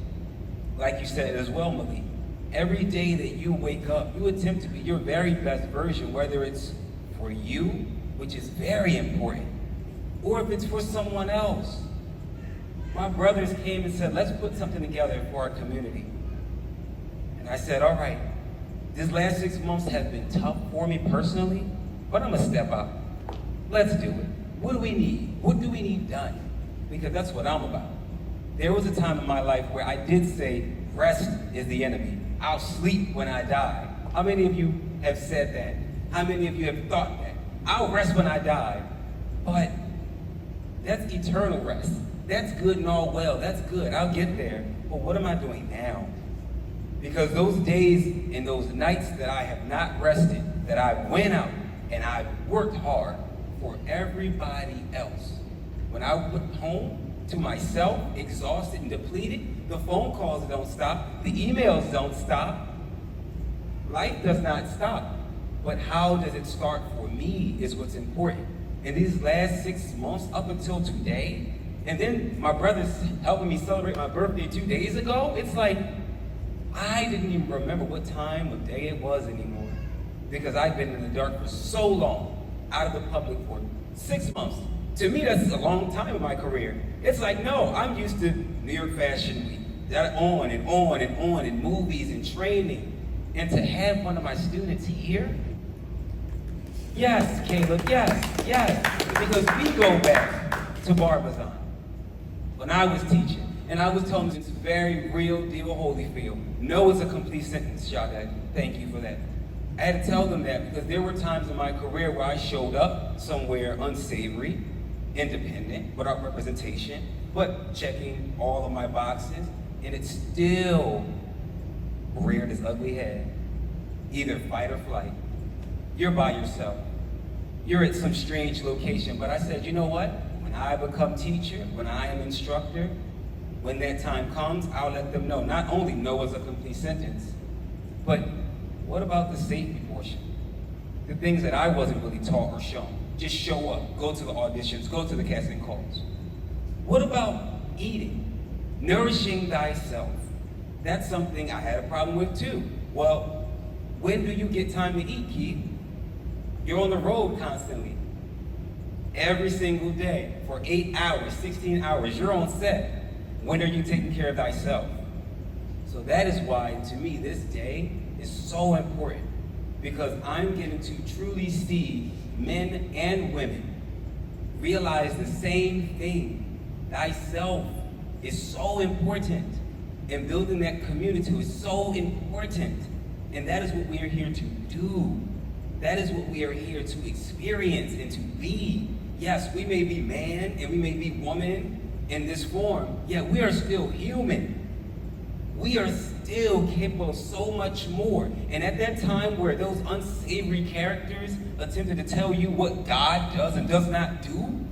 Speaker 11: Like you said as well, Malik. Every day that you wake up, you attempt to be your very best version, whether it's for you, which is very important, or if it's for someone else. My brothers came and said, let's put something together for our community. And I said, all right, this last 6 months have been tough for me personally, but I'm gonna step out. Let's do it. What do we need? What do we need done? Because that's what I'm about. There was a time in my life where I did say, rest is the enemy. I'll sleep when I die. How many of you have said that? How many of you have thought that? I'll rest when I die. But that's eternal rest. That's good and all well. That's good. I'll get there. But what am I doing now? Because those days and those nights that I have not rested, that I went out and I worked hard for everybody else. When I went home to myself, exhausted and depleted, the phone calls don't stop, the emails don't stop. Life does not stop. But how does it start for me is what's important. In these last 6 months up until today, and then my brother's helping me celebrate my birthday 2 days ago, it's like, I didn't even remember what time of day it was anymore. Because I've been in the dark for so long, out of the public for 6 months. To me, that's a long time in my career. It's like, no, I'm used to New York Fashion Week, that on and on and on, and movies and training. And to have one of my students here, yes, Caleb, yes, because we go back to Barbizon. When I was teaching, and I was telling them it's very real deal Holyfield. No is a complete sentence, Sade. Thank you for that. I had to tell them that because there were times in my career where I showed up somewhere unsavory, independent, without representation, but checking all of my boxes, and it still reared its ugly head. Either fight or flight. You're by yourself. You're at some strange location, but I said, you know what? When I become teacher, when I am instructor, when that time comes, I'll let them know. Not only no is a complete sentence, but what about the safety portion? The things that I wasn't really taught or shown. Just show up, go to the auditions, go to the casting calls. What about eating? Nourishing thyself. That's something I had a problem with too. Well, when do you get time to eat, Keith? You're on the road constantly. Every single day for 8 hours, 16 hours, you're on set. When are you taking care of thyself? So that is why, to me, this day is so important, because I'm getting to truly see men and women realize the same thing. Thyself is so important, and building that community is so important. And that is what we are here to do. That is what we are here to experience and to be. Yes, we may be man and we may be woman in this form, yet we are still human. We are still capable of so much more. And at that time where those unsavory characters attempted to tell you what God does and does not do,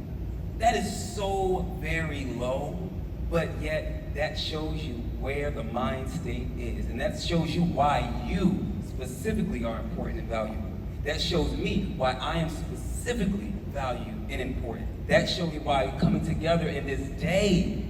Speaker 11: that is so very low, but yet that shows you where the mind state is. And that shows you why you specifically are important and valuable. That shows me why I am specifically valued and important. That shows me why coming together in this day,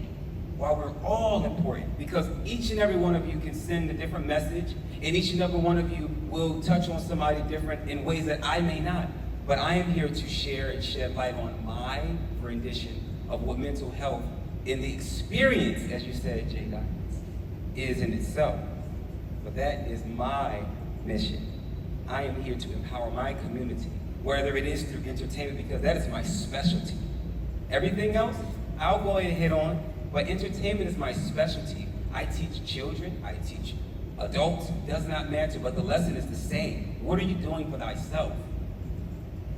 Speaker 11: why we're all important, because each and every one of you can send a different message, and each and every one of you will touch on somebody different in ways that I may not. But I am here to share and shed light on my rendition of what mental health in the experience, as you said, Diamondz, is in itself. But that is my mission. I am here to empower my community, whether it is through entertainment, because that is my specialty. Everything else, I'll go ahead and hit on, but entertainment is my specialty. I teach children, I teach adults, does not matter, but the lesson is the same. What are you doing for thyself?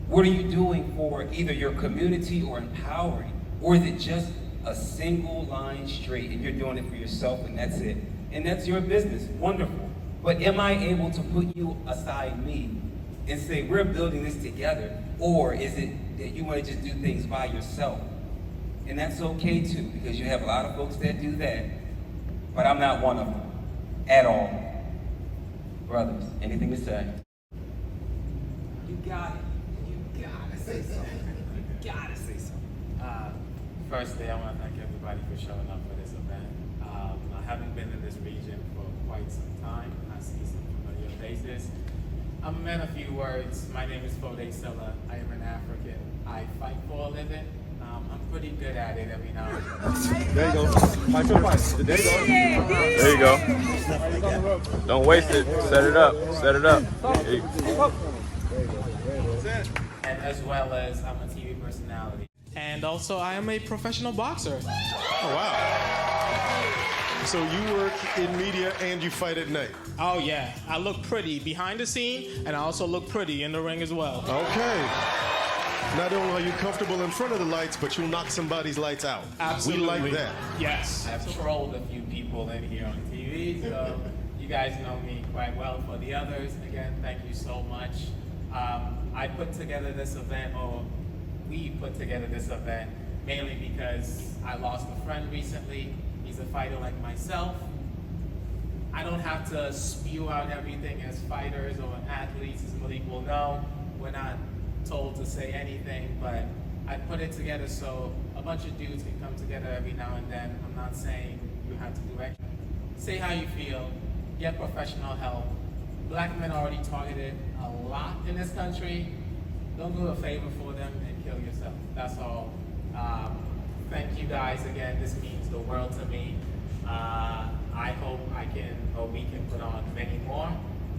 Speaker 11: What are you doing for either your community or empowering? Or is it just a single line straight and you're doing it for yourself and that's it? And that's your business, wonderful. But am I able to put you aside me and say, we're building this together? Or is it that you want to just do things by yourself? And that's okay too, because you have a lot of folks that do that, but I'm not one of them, at all. Brothers, anything to say?
Speaker 7: You got it. You gotta say something. You gotta say something.
Speaker 12: firstly, I want to thank everybody for showing up for this event. I haven't been in this region for quite some time. I see some familiar faces. I'm a man of few words. My name is Foday Sillah. I am an African. I fight for a living. I'm pretty good at it every now and then.
Speaker 13: There you go. Fight for fight. There you go. There you go. Don't waste it. Set it up. Set it up.
Speaker 12: And as well as I'm a TV personality.
Speaker 14: And also, I am a professional boxer.
Speaker 13: Oh, wow. So you work in media and you fight at night?
Speaker 14: Oh, yeah. I look pretty behind the scene, and I also look pretty in the ring as well.
Speaker 13: Okay. Not only are you comfortable in front of the lights, but you'll knock somebody's lights out.
Speaker 14: Absolutely.
Speaker 13: We like that.
Speaker 14: Yes.
Speaker 12: I've trolled a few people in here on TV, so you guys know me quite well. For the others, again, thank you so much. I put together this event, or we put together this event, mainly because I lost a friend recently. He's a fighter like myself. I don't have to spew out everything as fighters or athletes, as Malik will know. We're not told to say anything, but I put it together so a bunch of dudes can come together every now and then. I'm not saying you have to do extra. Say how you feel, get professional help. Black men are already targeted a lot in this country. Don't do a favor for them and kill yourself. That's all. Thank you guys again. This means the world to me. I hope we can put on many more.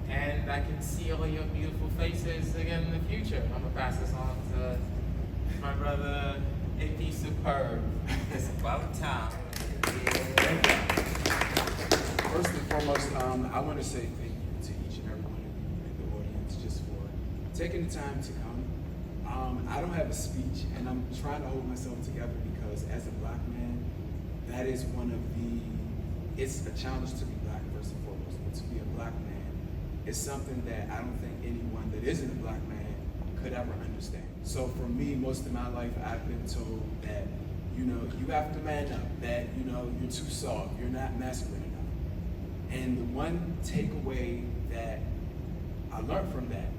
Speaker 12: And I can see all your beautiful faces again in the future. I'm gonna pass this on to my brother, AP Superb. It's about time.
Speaker 15: First and foremost, I want to say thank you to each and every one of you in the audience just for taking the time to come. I don't have a speech, and I'm trying to hold myself together because as a black man, that is it's a challenge to be black first and foremost, but to be a black man is something that I don't think anyone that isn't a black man could ever understand. So for me, most of my life, I've been told that, you have to man up, that, you're too soft, you're not masculine enough. And the one takeaway that I learned from that,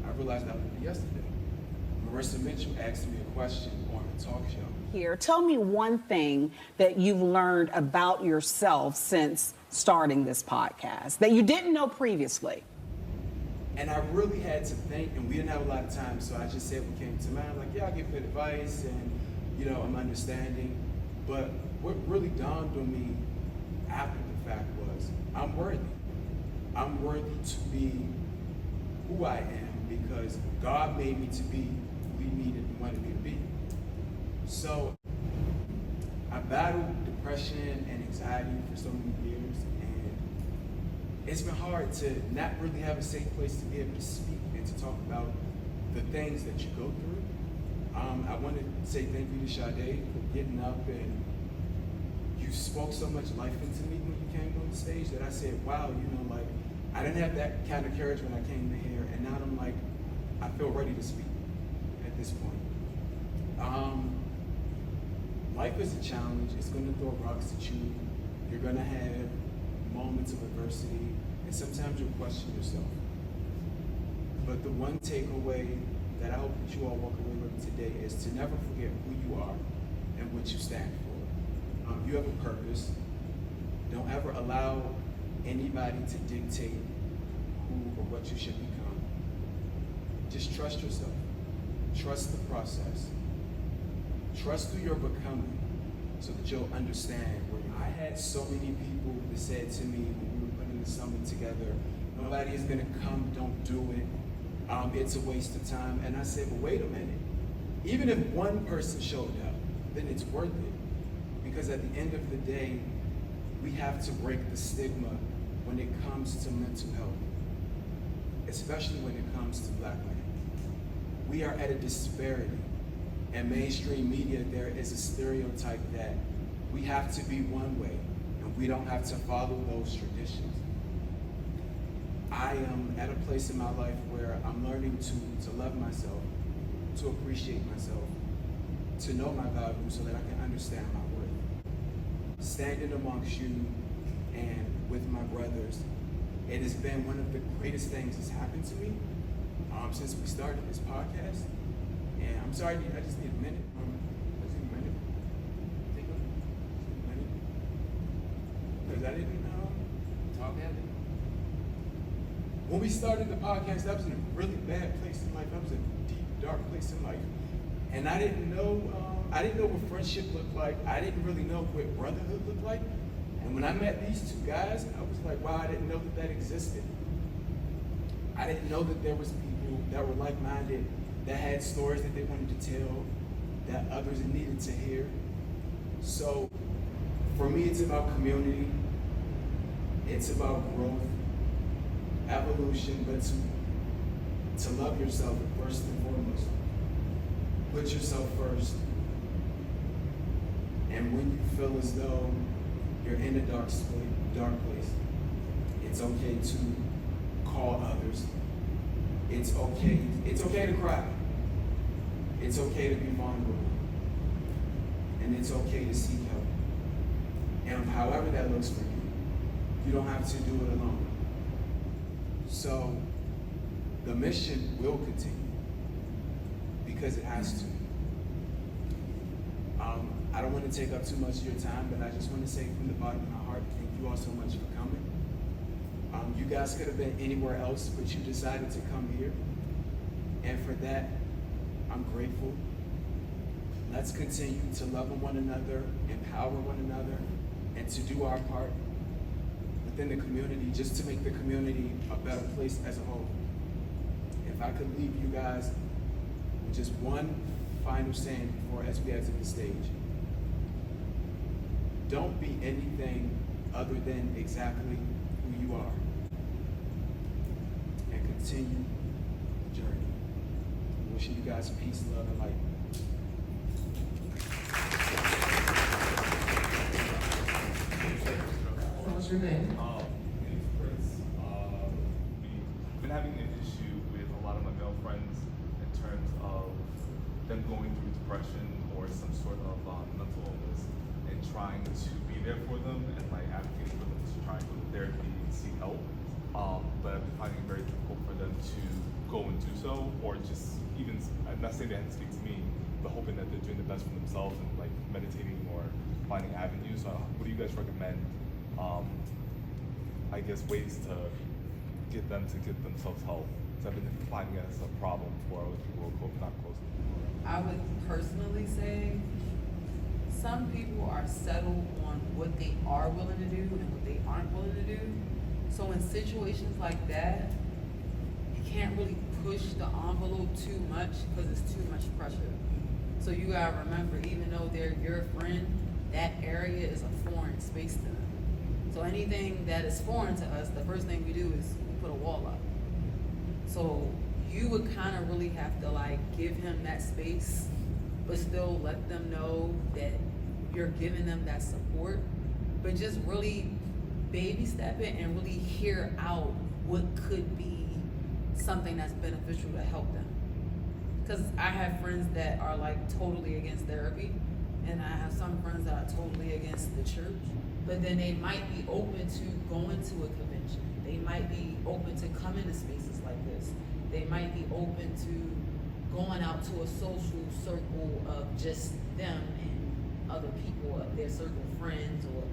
Speaker 15: I realized I learned yesterday. Marissa Mitchell asked me a question on a talk show.
Speaker 16: Here, tell me one thing that you've learned about yourself since starting this podcast that you didn't know previously.
Speaker 15: And I really had to think, and we didn't have a lot of time, so I just said what came to mind, like, yeah, I give good advice, and, I'm understanding. But what really dawned on me after the fact was, I'm worthy. I'm worthy to be who I am because God made me to be who He needed and wanted me to be. So I battled depression and anxiety for so many years, and it's been hard to not really have a safe place to be able to speak and to talk about the things that you go through. I want to say thank you to Sade for getting up, and you spoke so much life into me when you came on the stage that I said, wow, I didn't have that kind of courage when I came in here, and now I'm like, I feel ready to speak at this point. Life is a challenge. It's going to throw rocks at you. You're going to have moments of adversity, and sometimes you'll question yourself. But the one takeaway that I hope that you all walk away with today is to never forget who you are and what you stand for. You have a purpose. Don't ever allow anybody to dictate who or what you should become. Just trust yourself. Trust the process. Trust who you're becoming so that you'll understand where you're at. I had so many people that said to me when we were putting the summit together, nobody is gonna come, don't do it. It's a waste of time. And I said, but wait a minute. Even if one person showed up, then it's worth it. Because at the end of the day, we have to break the stigma when it comes to mental health, especially when it comes to black men. We are at a disparity. In mainstream media, there is a stereotype that we have to be one way and we don't have to follow those traditions. I am at a place in my life where I'm learning to love myself, to appreciate myself, to know my value so that I can understand my worth. Standing amongst you and with my brothers, it has been one of the greatest things that's happened to me since we started this podcast. And I'm sorry, I just need a minute. because I didn't talk heavy. When we started the podcast, I was in a really bad place in life. I was in a deep, dark place in life. And I didn't know what friendship looked like. I didn't really know what brotherhood looked like. And when I met these two guys, I was like, wow, I didn't know that existed. I didn't know that there was people that were like-minded, that had stories that they wanted to tell, that others needed to hear. So for me, it's about community. It's about growth, evolution, but to love yourself first and foremost. Put yourself first. And when you feel as though you're in a dark place, it's okay to call others. It's okay to cry. It's okay to be vulnerable. And it's okay to seek help. And however that looks for you, you don't have to do it alone. So the mission will continue because it has to. I don't want to take up too much of your time, but I just want to say from the bottom of my heart, thank you all so much for coming. You guys could have been anywhere else, but you decided to come here. And for that, I'm grateful. Let's continue to love one another, empower one another, and to do our part within the community, just to make the community a better place as a whole. If I could leave you guys with just one final saying before as we exit the stage. Don't be anything other than exactly who you are. And continue the journey. Wishing you guys peace, love, and light.
Speaker 2: What's your name?
Speaker 4: We've been having an issue with a lot of my male friends in terms of them going through depression or some sort of mental illness and trying to be there for them and like advocating for them to try and go to therapy and seek help. But I've been finding it very difficult for them to go and do so, or just even, I'm not saying they have to speak to me, but hoping that they're doing the best for themselves and like meditating or finding avenues. So what do you guys recommend, I guess, ways to get them to get themselves help? Because I've been finding it as a problem for other people who are not close to me.
Speaker 1: I would personally say some people are settled on what they are willing to do and what they aren't willing to do. So in situations like that, you can't really push the envelope too much because it's too much pressure. So you gotta remember, even though they're your friend, that area is a foreign space to them. So anything that is foreign to us, the first thing we do is we put a wall up. So you would kind of really have to like give him that space, but still let them know that you're giving them that support, but just really baby step it and really hear out what could be something that's beneficial to help them. Because I have friends that are like totally against therapy, and I have some friends that are totally against the church, but then they might be open to going to a convention. They might be open to coming to spaces like this. They might be open to going out to a social circle of just them and other people, their circle of friends or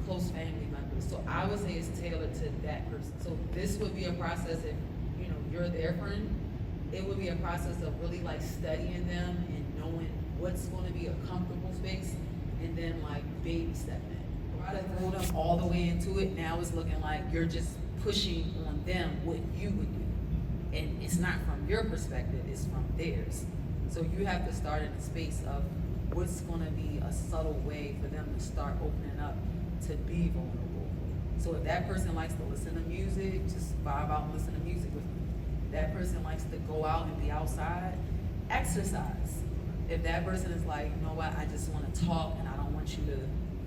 Speaker 1: close family members. So I would say it's tailored to that person. So this would be a process if you're their friend. It would be a process of really like studying them and knowing what's going to be a comfortable space, and then like baby stepping. Try to throw them all the way into it. Now it's looking like you're just pushing on them what you would do, and it's not from your perspective; it's from theirs. So you have to start in a space of what's going to be a subtle way for them to start opening up to be vulnerable. So if that person likes to listen to music, just vibe out and listen to music with them. That person likes to go out and be outside, exercise. If that person is like, you know what, I just want to talk and I don't want you to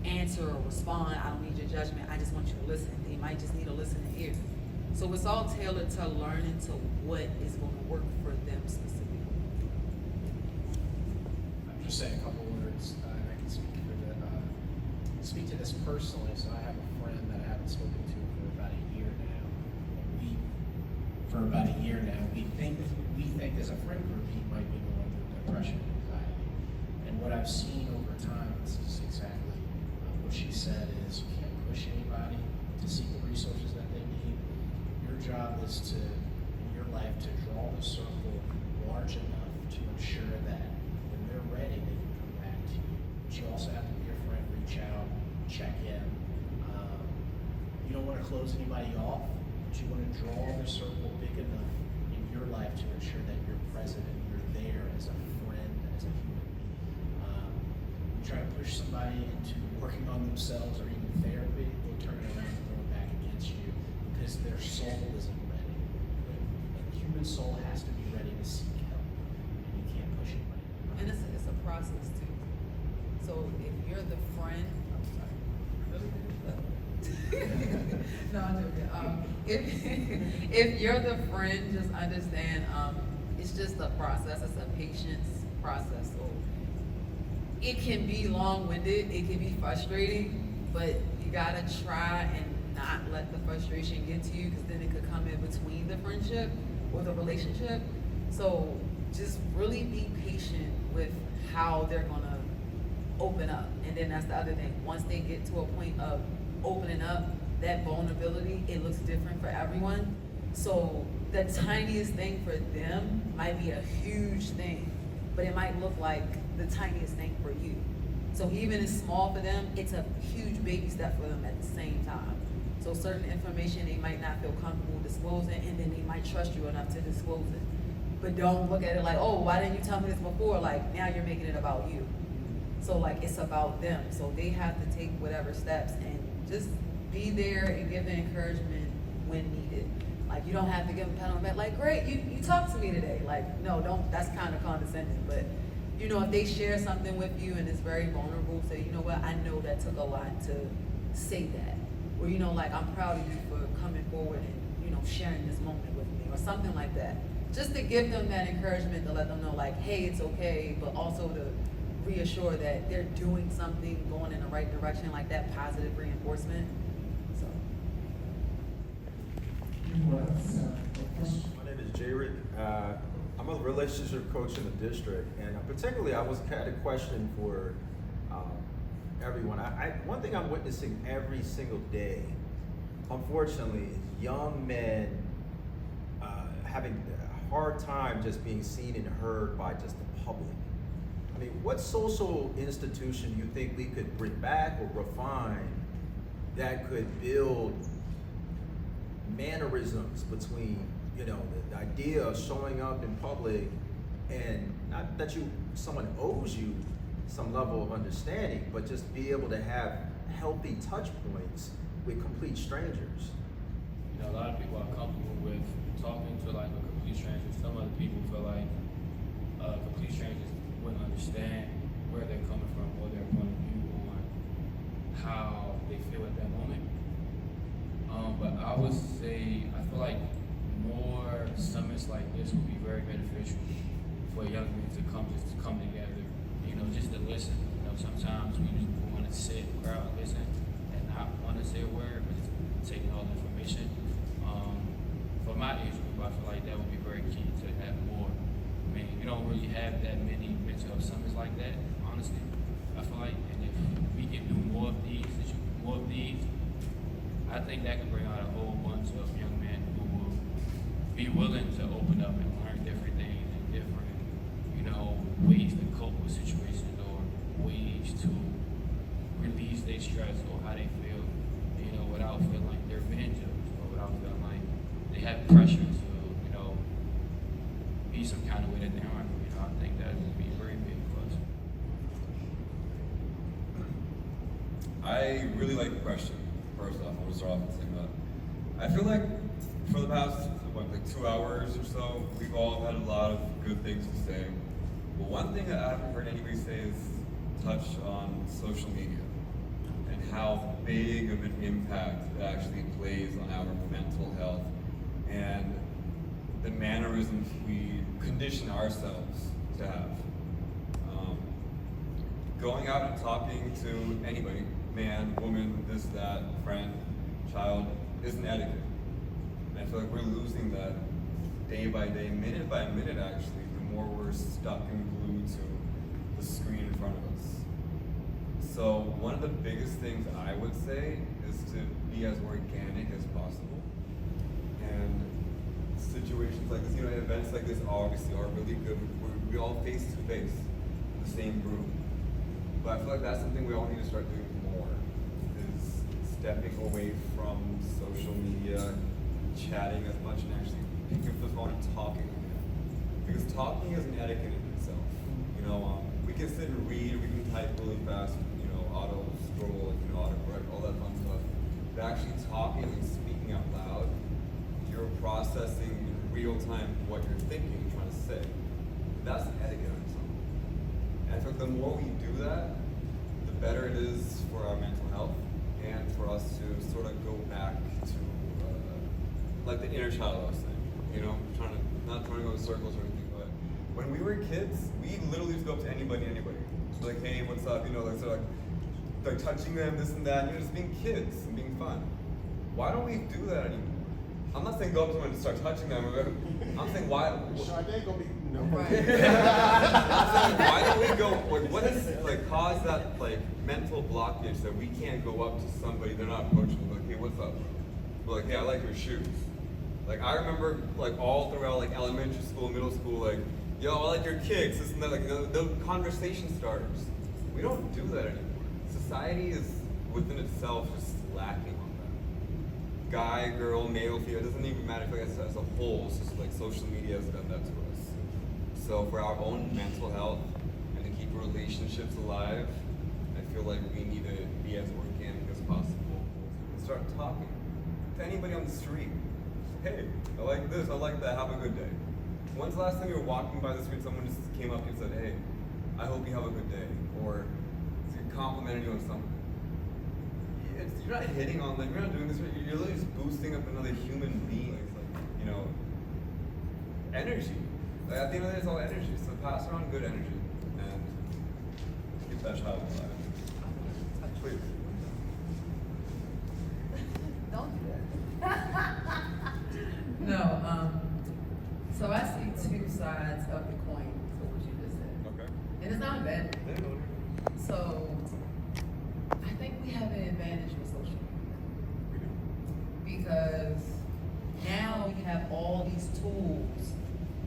Speaker 1: answer or respond, I don't need your judgment, I just want you to listen. They might just need a listening ear. So it's all tailored to learning to what is going to work for them specifically.
Speaker 7: I'm just saying a couple words, and I can speak to this personally. So I have a friend that I haven't spoken to for about a year now. We think as a friend group he might be going through depression and anxiety. And what I've seen over time, this is exactly what she said, is you can't push anybody. check in. You don't want to close anybody off, but you want to draw the circle big enough in your life to ensure that you're present and you're there as a friend, as a human being. You try to push somebody into working on themselves or even therapy, they'll turn it around and throw it back against you because their soul isn't ready. A human soul has to be ready to seek help, and you can't push anybody.
Speaker 1: And it's a process too. So if you're the friend, I'm sorry. No, I'm joking. If you're the friend, just understand it's just a process. It's a patience process. So it can be long-winded. It can be frustrating, but you gotta try and not let the frustration get to you, because then it could come in between the friendship or the relationship. So just really be patient with how they're gonna open up. And then that's the other thing. Once they get to a point of opening up, that vulnerability, it looks different for everyone. So the tiniest thing for them might be a huge thing, but it might look like the tiniest thing for you. So even it's small for them, it's a huge baby step for them at the same time. So certain information they might not feel comfortable disclosing, and then they might trust you enough to disclose it. But don't look at it like, oh, why didn't you tell me this before? Like, now you're making it about you. So like, it's about them. So they have to take whatever steps and just be there and give the encouragement when needed. Like, you don't have to give them a pat on the back, like, great, you talked to me today. Like, no, don't, that's kind of condescending. But, you know, if they share something with you and it's very vulnerable, say, you know what, I know that took a lot to say that. Or, you know, like, I'm proud of you for coming forward and, you know, sharing this moment with me, or something like that. Just to give them that encouragement, to let them know, like, hey, it's okay, but also to reassure that they're doing something, going in the right direction, like that positive reinforcement. So.
Speaker 17: My name is Jared. I'm a relationship coach in the district, and particularly I had a question for everyone. One thing I'm witnessing every single day, unfortunately, is young men having a hard time just being seen and heard by just the public. I mean, what social institution do you think we could bring back or refine that could build mannerisms between, you know, the idea of showing up in public, and not that someone owes you some level of understanding, but just be able to have healthy touch points with complete strangers?
Speaker 9: You know, a lot of people are comfortable with talking to like a complete stranger. Some other people feel like complete strangers wouldn't understand where they're coming from or their point of view on how they feel at that moment. But I would say, I feel like more summits like this would be very beneficial for young men to come together, you know, just to listen. You know, sometimes we just want to sit, crowd, listen, and not want to say a word, but just taking all the information. For my age group, I feel like that would be very key to have more. I mean, you don't really have that many mental health summits like that, honestly. I feel like, and if we can do more of these, I think that can bring out a whole bunch of young men who will be willing to open up and learn different things and different, you know, ways to cope with situations, or ways to release their stress or how they feel, you know, without feeling like they're being judged, or without feeling like they have pressure to, you know, be some kind of way that they aren't. You know, I think that would be very big for us.
Speaker 5: I really like the question. First off, I want to start off and say that I feel like for the past, like 2 hours or so, we've all had a lot of good things to say. But one thing that I haven't heard anybody say is touch on social media and how big of an impact it actually plays on our mental health and the mannerisms we condition ourselves to have. Going out and talking to anybody, man, woman, this, that, friend, child, isn't etiquette. And I feel like we're losing that day by day, minute by minute actually, the more we're stuck and glued to the screen in front of us. So one of the biggest things I would say is to be as organic as possible. And situations like this, you know, events like this obviously are really good. We all face to face in the same group. But I feel like that's something we all need to start doing more. stepping away from social media, chatting as much, and actually picking up the phone and talking again. Because talking is an etiquette in itself. You know, we can sit and read, we can type really fast, you know, auto scroll, you know, autocorrect, all that fun stuff. But actually talking and speaking out loud, you're processing in real time what you're thinking and trying to say. That's an etiquette in itself. And so the more we do that, the better it is for our mental health and for us to sort of go back to like the inner child I was saying. You know, not trying to go in circles or anything, but when we were kids, we literally just go up to anybody. Like, hey, what's up? You know, like sort of like touching them, this and that, and just being kids and being fun. Why don't we do that anymore? I'm not saying go up to them and start touching them. I'm saying why?
Speaker 2: Sade gonna be no.
Speaker 5: I'm saying why don't we go? Like, what is like cause that like mental blockage that we can't go up to somebody they're not approachable? Like, hey, what's up? We're like, hey, I like your shoes. Like, I remember like all throughout like elementary school, middle school, like, yo, I like your kicks, this and that. Like the conversation starters. We don't do that anymore. Society is within itself just lacking on that. Guy, girl, male, female, it doesn't even matter. I feel like as a whole, it's just like social media has done that to us. So for our own mental health and to keep relationships alive, I feel like we need to be as organic as possible and start talking to anybody on the street. Hey, I like this, I like that, have a good day. When's the last time you were walking by the street, someone just came up to you and said, hey, I hope you have a good day, or complimenting you on something? You're not hitting on them, you're not doing this, you're literally just boosting up another human being. It's like, you know, energy. Like at the end of the day, it's all energy, so pass around good energy and keep that child alive. Please.
Speaker 1: Don't do that. No, so I see two sides of the coin for what you just said.
Speaker 5: Okay.
Speaker 1: And it's not a bad thing. So I think we have an advantage with social media. Because now we have all these tools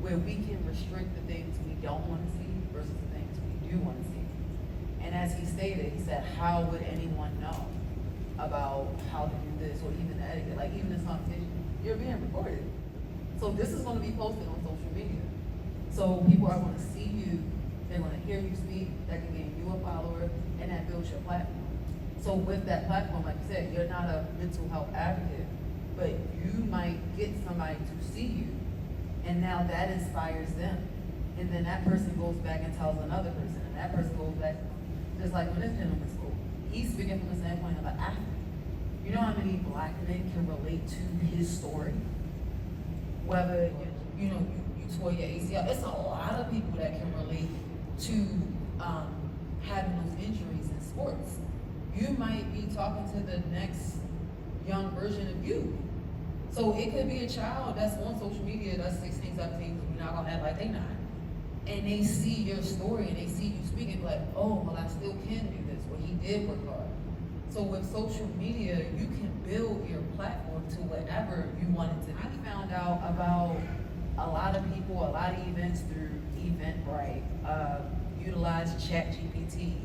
Speaker 1: where we can restrict the things we don't want to see versus the things we do want to see. And as he stated, he said, how would anyone know about how to do this or even etiquette? Like even this conversation, you're being recorded. So this is going to be posted on social media. So people are going to see you, they're going to hear you speak, that can gain you a follower, and that builds your platform. So with that platform, like you said, you're not a mental health advocate, but you might get somebody to see you, and now that inspires them. And then that person goes back and tells another person, and that person goes back, just like when this gentleman spoke. He's speaking from the standpoint of an athlete. You know how many black men can relate to his story? Whether, you tore your ACL, it's a lot of people that can relate to having those injuries in sports. You might be talking to the next young version of you. So it could be a child that's on social media that's 16, 17, we're not gonna act like they 9. And they see your story and they see you speaking like, oh, well, I still can do this, or he did work hard. So with social media, you can build your platform to whatever you want it to be. I found out about a lot of people, a lot of events through Eventbrite, utilize ChatGPT,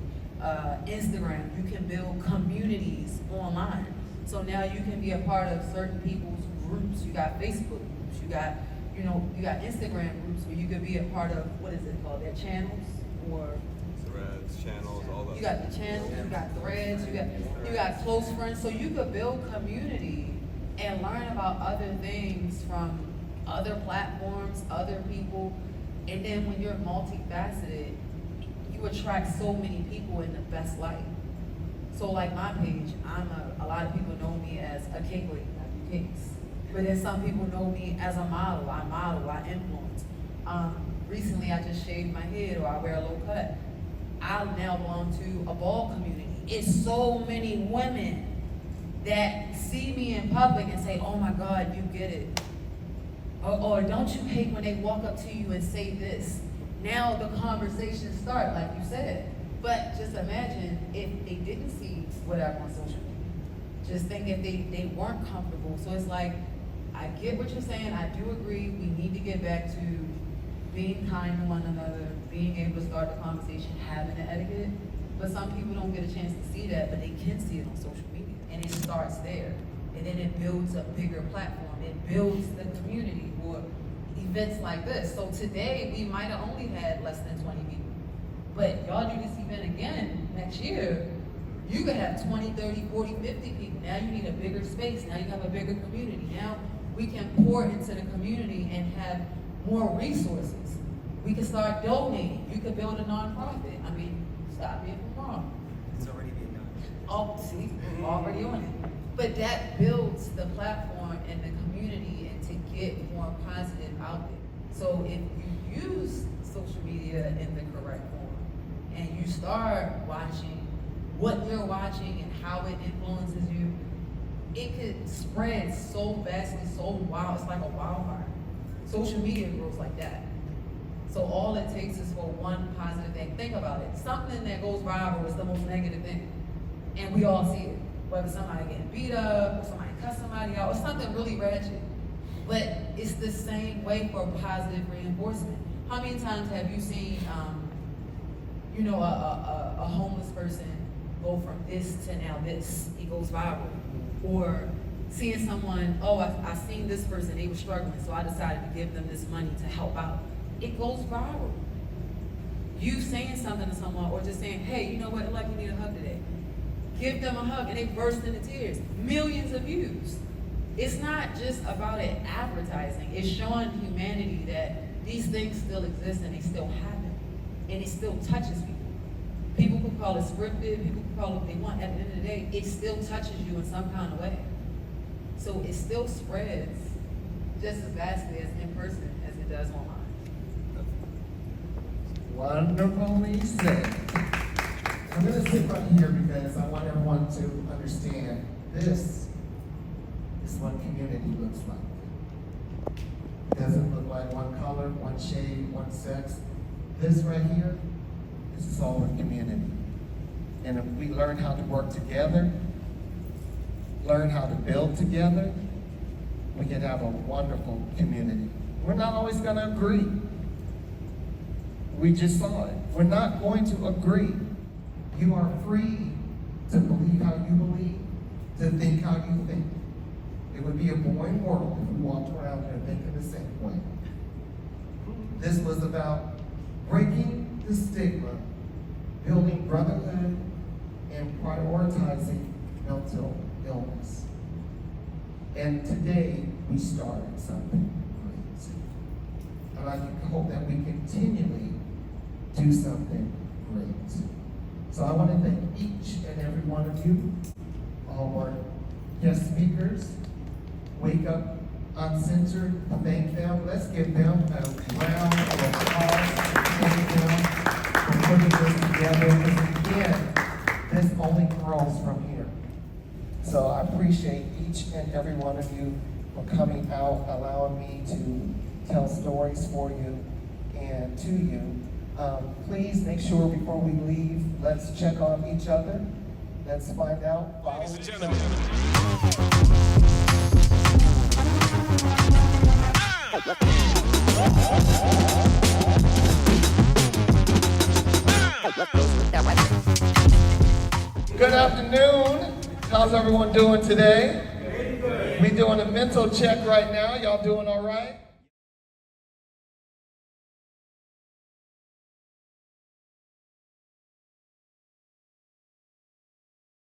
Speaker 1: Instagram. You can build communities online. So now you can be a part of certain people's groups. You got Facebook groups, you got Instagram groups where you could be a part of, what is it called, their channels, or
Speaker 5: Threads, channels, all that.
Speaker 1: you got the channels, you got threads, you got close friends. So you could build community and learn about other things from other platforms, other people. And then when you're multifaceted, you attract so many people in the best light. So like my page, a lot of people know me as a cake lady, I do cakes. But then some people know me as a model, I influence. Recently I just shaved my head, or I wear a low cut. I now belong to a bald community. It's so many women that see me in public and say, oh my God, you get it. Or don't you hate when they walk up to you and say this? Now the conversation starts, like you said. But just imagine if they didn't see whatever on social media. Just think if they weren't comfortable. So it's like, I get what you're saying, I do agree, we need to get back to being kind to one another, being able to start the conversation, having the etiquette. But some people don't get a chance to see that, but they can see it on social media. And it starts there. And then it builds a bigger platform. It builds the community for events like this. So today, we might have only had less than 20 people. But y'all do this event again next year, you could have 20, 30, 40, 50 people. Now you need a bigger space. Now you have a bigger community. Now we can pour into the community and have more resources. We can start donating. You could build a nonprofit. I mean, stop me if I'm wrong.
Speaker 6: It's already being done.
Speaker 1: Oh, see, already on it. But that builds the platform and the community and to get more positive out there. So if you use social media in the correct form and you start watching what you're watching and how it influences you, it could spread so vastly, so wild. It's like a wildfire. Social media grows like that. So all it takes is for one positive thing. Think about it. Something that goes viral is the most negative thing. And we all see it. Whether somebody getting beat up, or somebody cuss somebody out, or something really ratchet. But it's the same way for positive reinforcement. How many times have you seen, a homeless person go from this to now this? He goes viral. Or seeing someone, I seen this person, they were struggling, so I decided to give them this money to help out. It goes viral. You saying something to someone, or just saying, hey, you know what, like you need a hug today. Give them a hug, and they burst into tears. Millions of views. It's not just about it advertising. It's showing humanity that these things still exist and they still happen. And it still touches people. People can call it scripted, people can call it what they want. At the end of the day, it still touches you in some kind of way. So it still spreads just as vastly as in person as it does online.
Speaker 2: Wonderfully said. I'm going to sit right here because I want everyone to understand this is what community looks like. It doesn't look like one color, one shade, one sex. This right here, this is all a community. And if we learn how to work together, learn how to build together, we can have a wonderful community. We're not always going to agree. We just saw it. We're not going to agree. You are free to believe how you believe, to think how you think. It would be a boring world if we walked around here thinking the same way. This was about breaking the stigma, building brotherhood, and prioritizing mental illness. And today, we started something great. And I hope that we continually do something great. So I want to thank each and every one of you, our guest speakers, Wake Up Uncensored, thank them. Let's give them a round of applause. Thank them for putting this together. Because again, this only grows from here. So I appreciate each and every one of you for coming out, allowing me to tell stories for you and to you. Please make sure before we leave, let's check on each other. Let's find out.
Speaker 13: Ladies and gentlemen.
Speaker 2: Good afternoon. How's everyone doing today? We doing a mental check right now. Y'all doing all right?